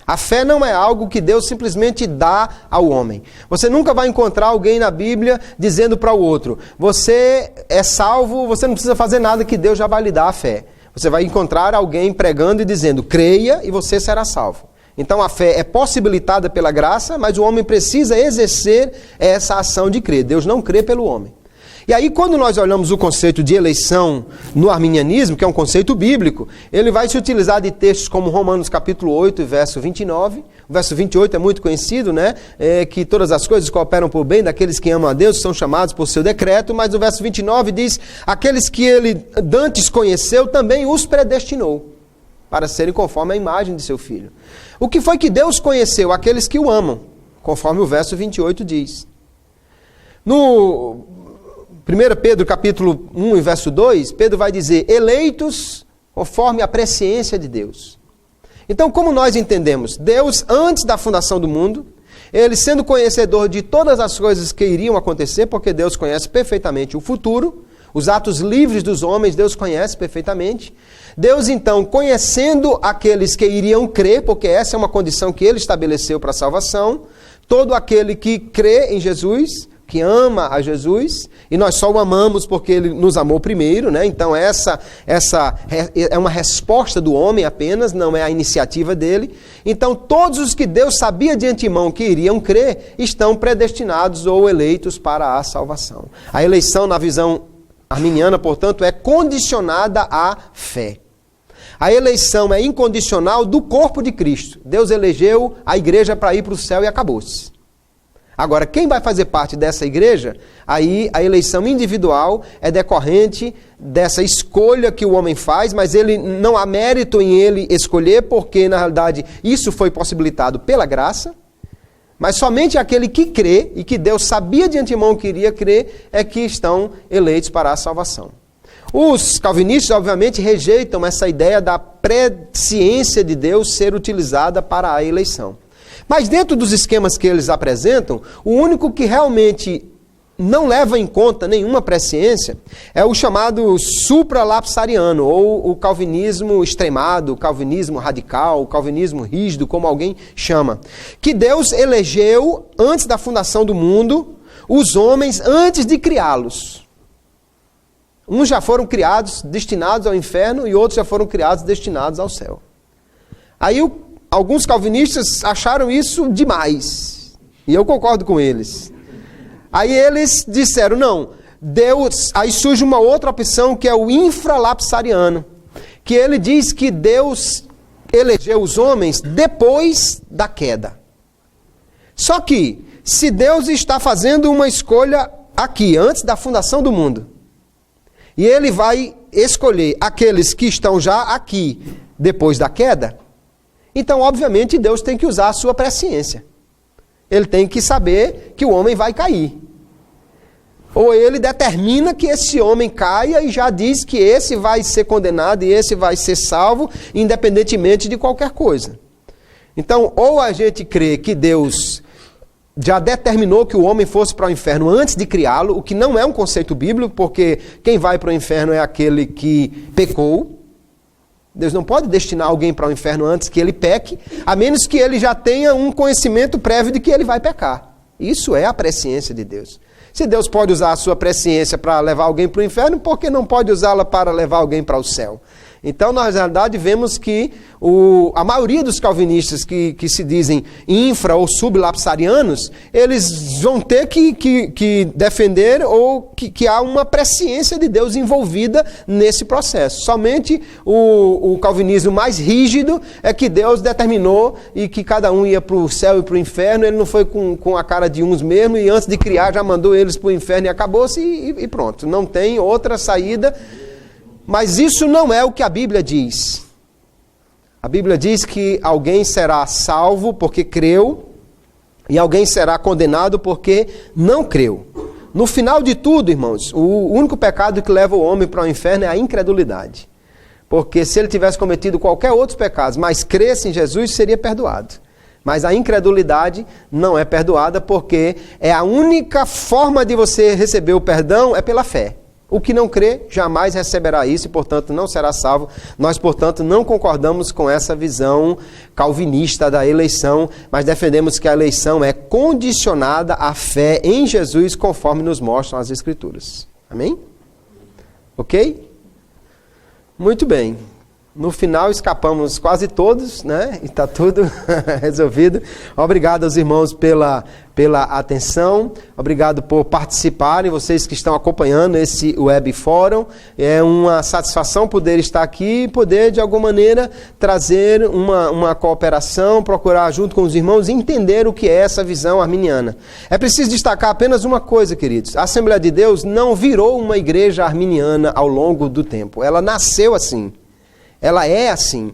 A fé não é algo que Deus simplesmente dá ao homem. Você nunca vai encontrar alguém na Bíblia dizendo para o outro: você é salvo, você não precisa fazer nada que Deus já vai lhe dar a fé. Você vai encontrar alguém pregando e dizendo: creia e você será salvo. Então a fé é possibilitada pela graça, mas o homem precisa exercer essa ação de crer. Deus não crê pelo homem. E aí, quando nós olhamos o conceito de eleição no arminianismo, que é um conceito bíblico, ele vai se utilizar de textos como Romanos capítulo 8, verso 29. O verso 28 é muito conhecido, né? Que todas as coisas cooperam por bem daqueles que amam a Deus, são chamados por seu decreto. Mas o verso 29 diz: aqueles que ele dantes conheceu, também os predestinou para serem conforme a imagem de seu Filho. O que foi que Deus conheceu? Aqueles que o amam, conforme o verso 28 diz. No 1 Pedro capítulo 1 e verso 2, Pedro vai dizer: eleitos conforme a presciência de Deus. Então, como nós entendemos? Deus, antes da fundação do mundo, Ele sendo conhecedor de todas as coisas que iriam acontecer, porque Deus conhece perfeitamente o futuro, os atos livres dos homens, Deus conhece perfeitamente. Deus, então, conhecendo aqueles que iriam crer, porque essa é uma condição que Ele estabeleceu para a salvação, todo aquele que crê em Jesus, que ama a Jesus, e nós só o amamos porque Ele nos amou primeiro, né? Então essa é uma resposta do homem apenas, não é a iniciativa dele. Então todos os que Deus sabia de antemão que iriam crer, estão predestinados ou eleitos para a salvação. A eleição na visão arminiana, portanto, é condicionada à fé. A eleição é incondicional do corpo de Cristo. Deus elegeu a igreja para ir para o céu e acabou-se. Agora, quem vai fazer parte dessa igreja, aí a eleição individual é decorrente dessa escolha que o homem faz, mas ele não há mérito em ele escolher, porque na realidade isso foi possibilitado pela graça, mas somente aquele que crê, e que Deus sabia de antemão que iria crer, é que estão eleitos para a salvação. Os calvinistas, obviamente, rejeitam essa ideia da presciência de Deus ser utilizada para a eleição. Mas dentro dos esquemas que eles apresentam, o único que realmente não leva em conta nenhuma presciência é o chamado supralapsariano, ou o calvinismo extremado, o calvinismo radical, o calvinismo rígido, como alguém chama. Que Deus elegeu, antes da fundação do mundo, os homens antes de criá-los. Uns já foram criados destinados ao inferno e outros já foram criados destinados ao céu. Aí alguns calvinistas acharam isso demais, e eu concordo com eles. Aí eles disseram: não, Deus... Aí surge uma outra opção, que é o infralapsariano, que ele diz que Deus elegeu os homens depois da queda. Só que, se Deus está fazendo uma escolha aqui, antes da fundação do mundo, e Ele vai escolher aqueles que estão já aqui, depois da queda, então, obviamente, Deus tem que usar a sua presciência. Ele tem que saber que o homem vai cair. Ou ele determina que esse homem caia e já diz que esse vai ser condenado e esse vai ser salvo, independentemente de qualquer coisa. Então, ou a gente crê que Deus já determinou que o homem fosse para o inferno antes de criá-lo, o que não é um conceito bíblico, porque quem vai para o inferno é aquele que pecou. Deus não pode destinar alguém para o inferno antes que ele peque, a menos que ele já tenha um conhecimento prévio de que ele vai pecar. Isso é a presciência de Deus. Se Deus pode usar a sua presciência para levar alguém para o inferno, por que não pode usá-la para levar alguém para o céu? Então, na realidade, vemos que a maioria dos calvinistas que se dizem infra- ou sublapsarianos, eles vão ter que defender ou que há uma presciência de Deus envolvida nesse processo. Somente o calvinismo mais rígido é que Deus determinou e que cada um ia para o céu e para o inferno. Ele não foi com a cara de uns mesmo e antes de criar já mandou eles para o inferno e acabou-se e pronto. Não tem outra saída. Mas isso não é o que a Bíblia diz. A Bíblia diz que alguém será salvo porque creu e alguém será condenado porque não creu. No final de tudo, irmãos, o único pecado que leva o homem para o inferno é a incredulidade. Porque se ele tivesse cometido qualquer outro pecado, mas cresce em Jesus, seria perdoado. Mas a incredulidade não é perdoada porque é a única forma de você receber o perdão é pela fé. O que não crê jamais receberá isso e, portanto, não será salvo. Nós, portanto, não concordamos com essa visão calvinista da eleição, mas defendemos que a eleição é condicionada à fé em Jesus, conforme nos mostram as Escrituras. Amém? Ok? Muito bem. No final escapamos quase todos, né? E está tudo resolvido. Obrigado aos irmãos pela atenção. Obrigado por participarem, vocês que estão acompanhando esse Web Fórum. É uma satisfação poder estar aqui e poder, de alguma maneira, trazer uma cooperação, procurar, junto com os irmãos, entender o que é essa visão arminiana. É preciso destacar apenas uma coisa, queridos. A Assembleia de Deus não virou uma igreja arminiana ao longo do tempo. Ela nasceu assim. Ela é assim.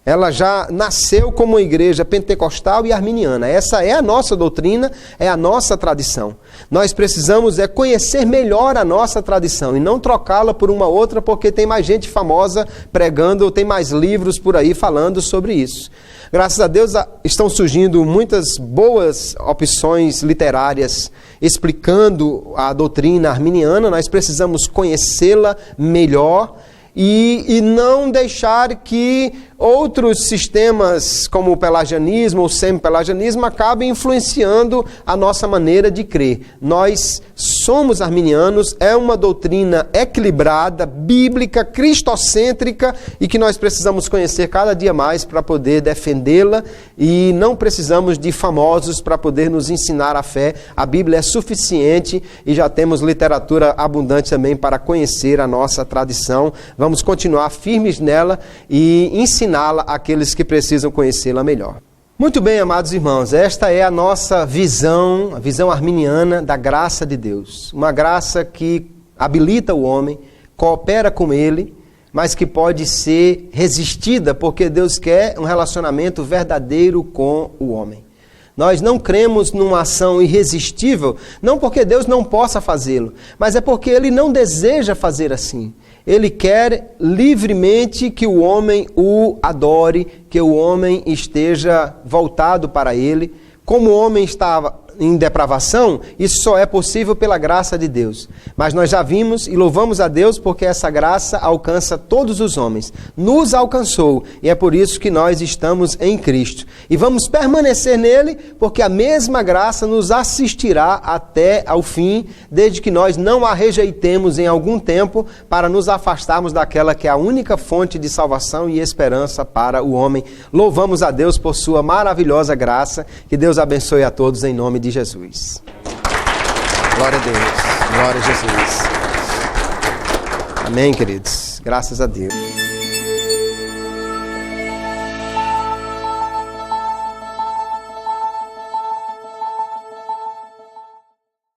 Ela já nasceu como uma igreja pentecostal e arminiana. Essa é a nossa doutrina, é a nossa tradição. Nós precisamos conhecer melhor a nossa tradição e não trocá-la por uma outra porque tem mais gente famosa pregando ou tem mais livros por aí falando sobre isso. Graças a Deus estão surgindo muitas boas opções literárias explicando a doutrina arminiana. Nós precisamos conhecê-la melhor e não deixar que outros sistemas como o pelagianismo ou semi-pelagianismo acabem influenciando a nossa maneira de crer. Nós somos arminianos, é uma doutrina equilibrada, bíblica, cristocêntrica e que nós precisamos conhecer cada dia mais para poder defendê-la e não precisamos de famosos para poder nos ensinar a fé. A Bíblia é suficiente e já temos literatura abundante também para conhecer a nossa tradição. Vamos continuar firmes nela e ensiná-la àqueles que precisam conhecê-la melhor. Muito bem, amados irmãos, esta é a nossa visão, a visão arminiana da graça de Deus. Uma graça que habilita o homem, coopera com ele, mas que pode ser resistida porque Deus quer um relacionamento verdadeiro com o homem. Nós não cremos numa ação irresistível, não porque Deus não possa fazê-lo, mas é porque Ele não deseja fazer assim. Ele quer livremente que o homem o adore, que o homem esteja voltado para Ele. Como o homem estava em depravação, isso só é possível pela graça de Deus. Mas nós já vimos e louvamos a Deus porque essa graça alcança todos os homens. Nos alcançou e é por isso que nós estamos em Cristo. E vamos permanecer nele porque a mesma graça nos assistirá até ao fim, desde que nós não a rejeitemos em algum tempo para nos afastarmos daquela que é a única fonte de salvação e esperança para o homem. Louvamos a Deus por sua maravilhosa graça. Que Deus abençoe a todos em nome de Jesus. Glória a Deus. Glória a Jesus. Amém, queridos. Graças a Deus.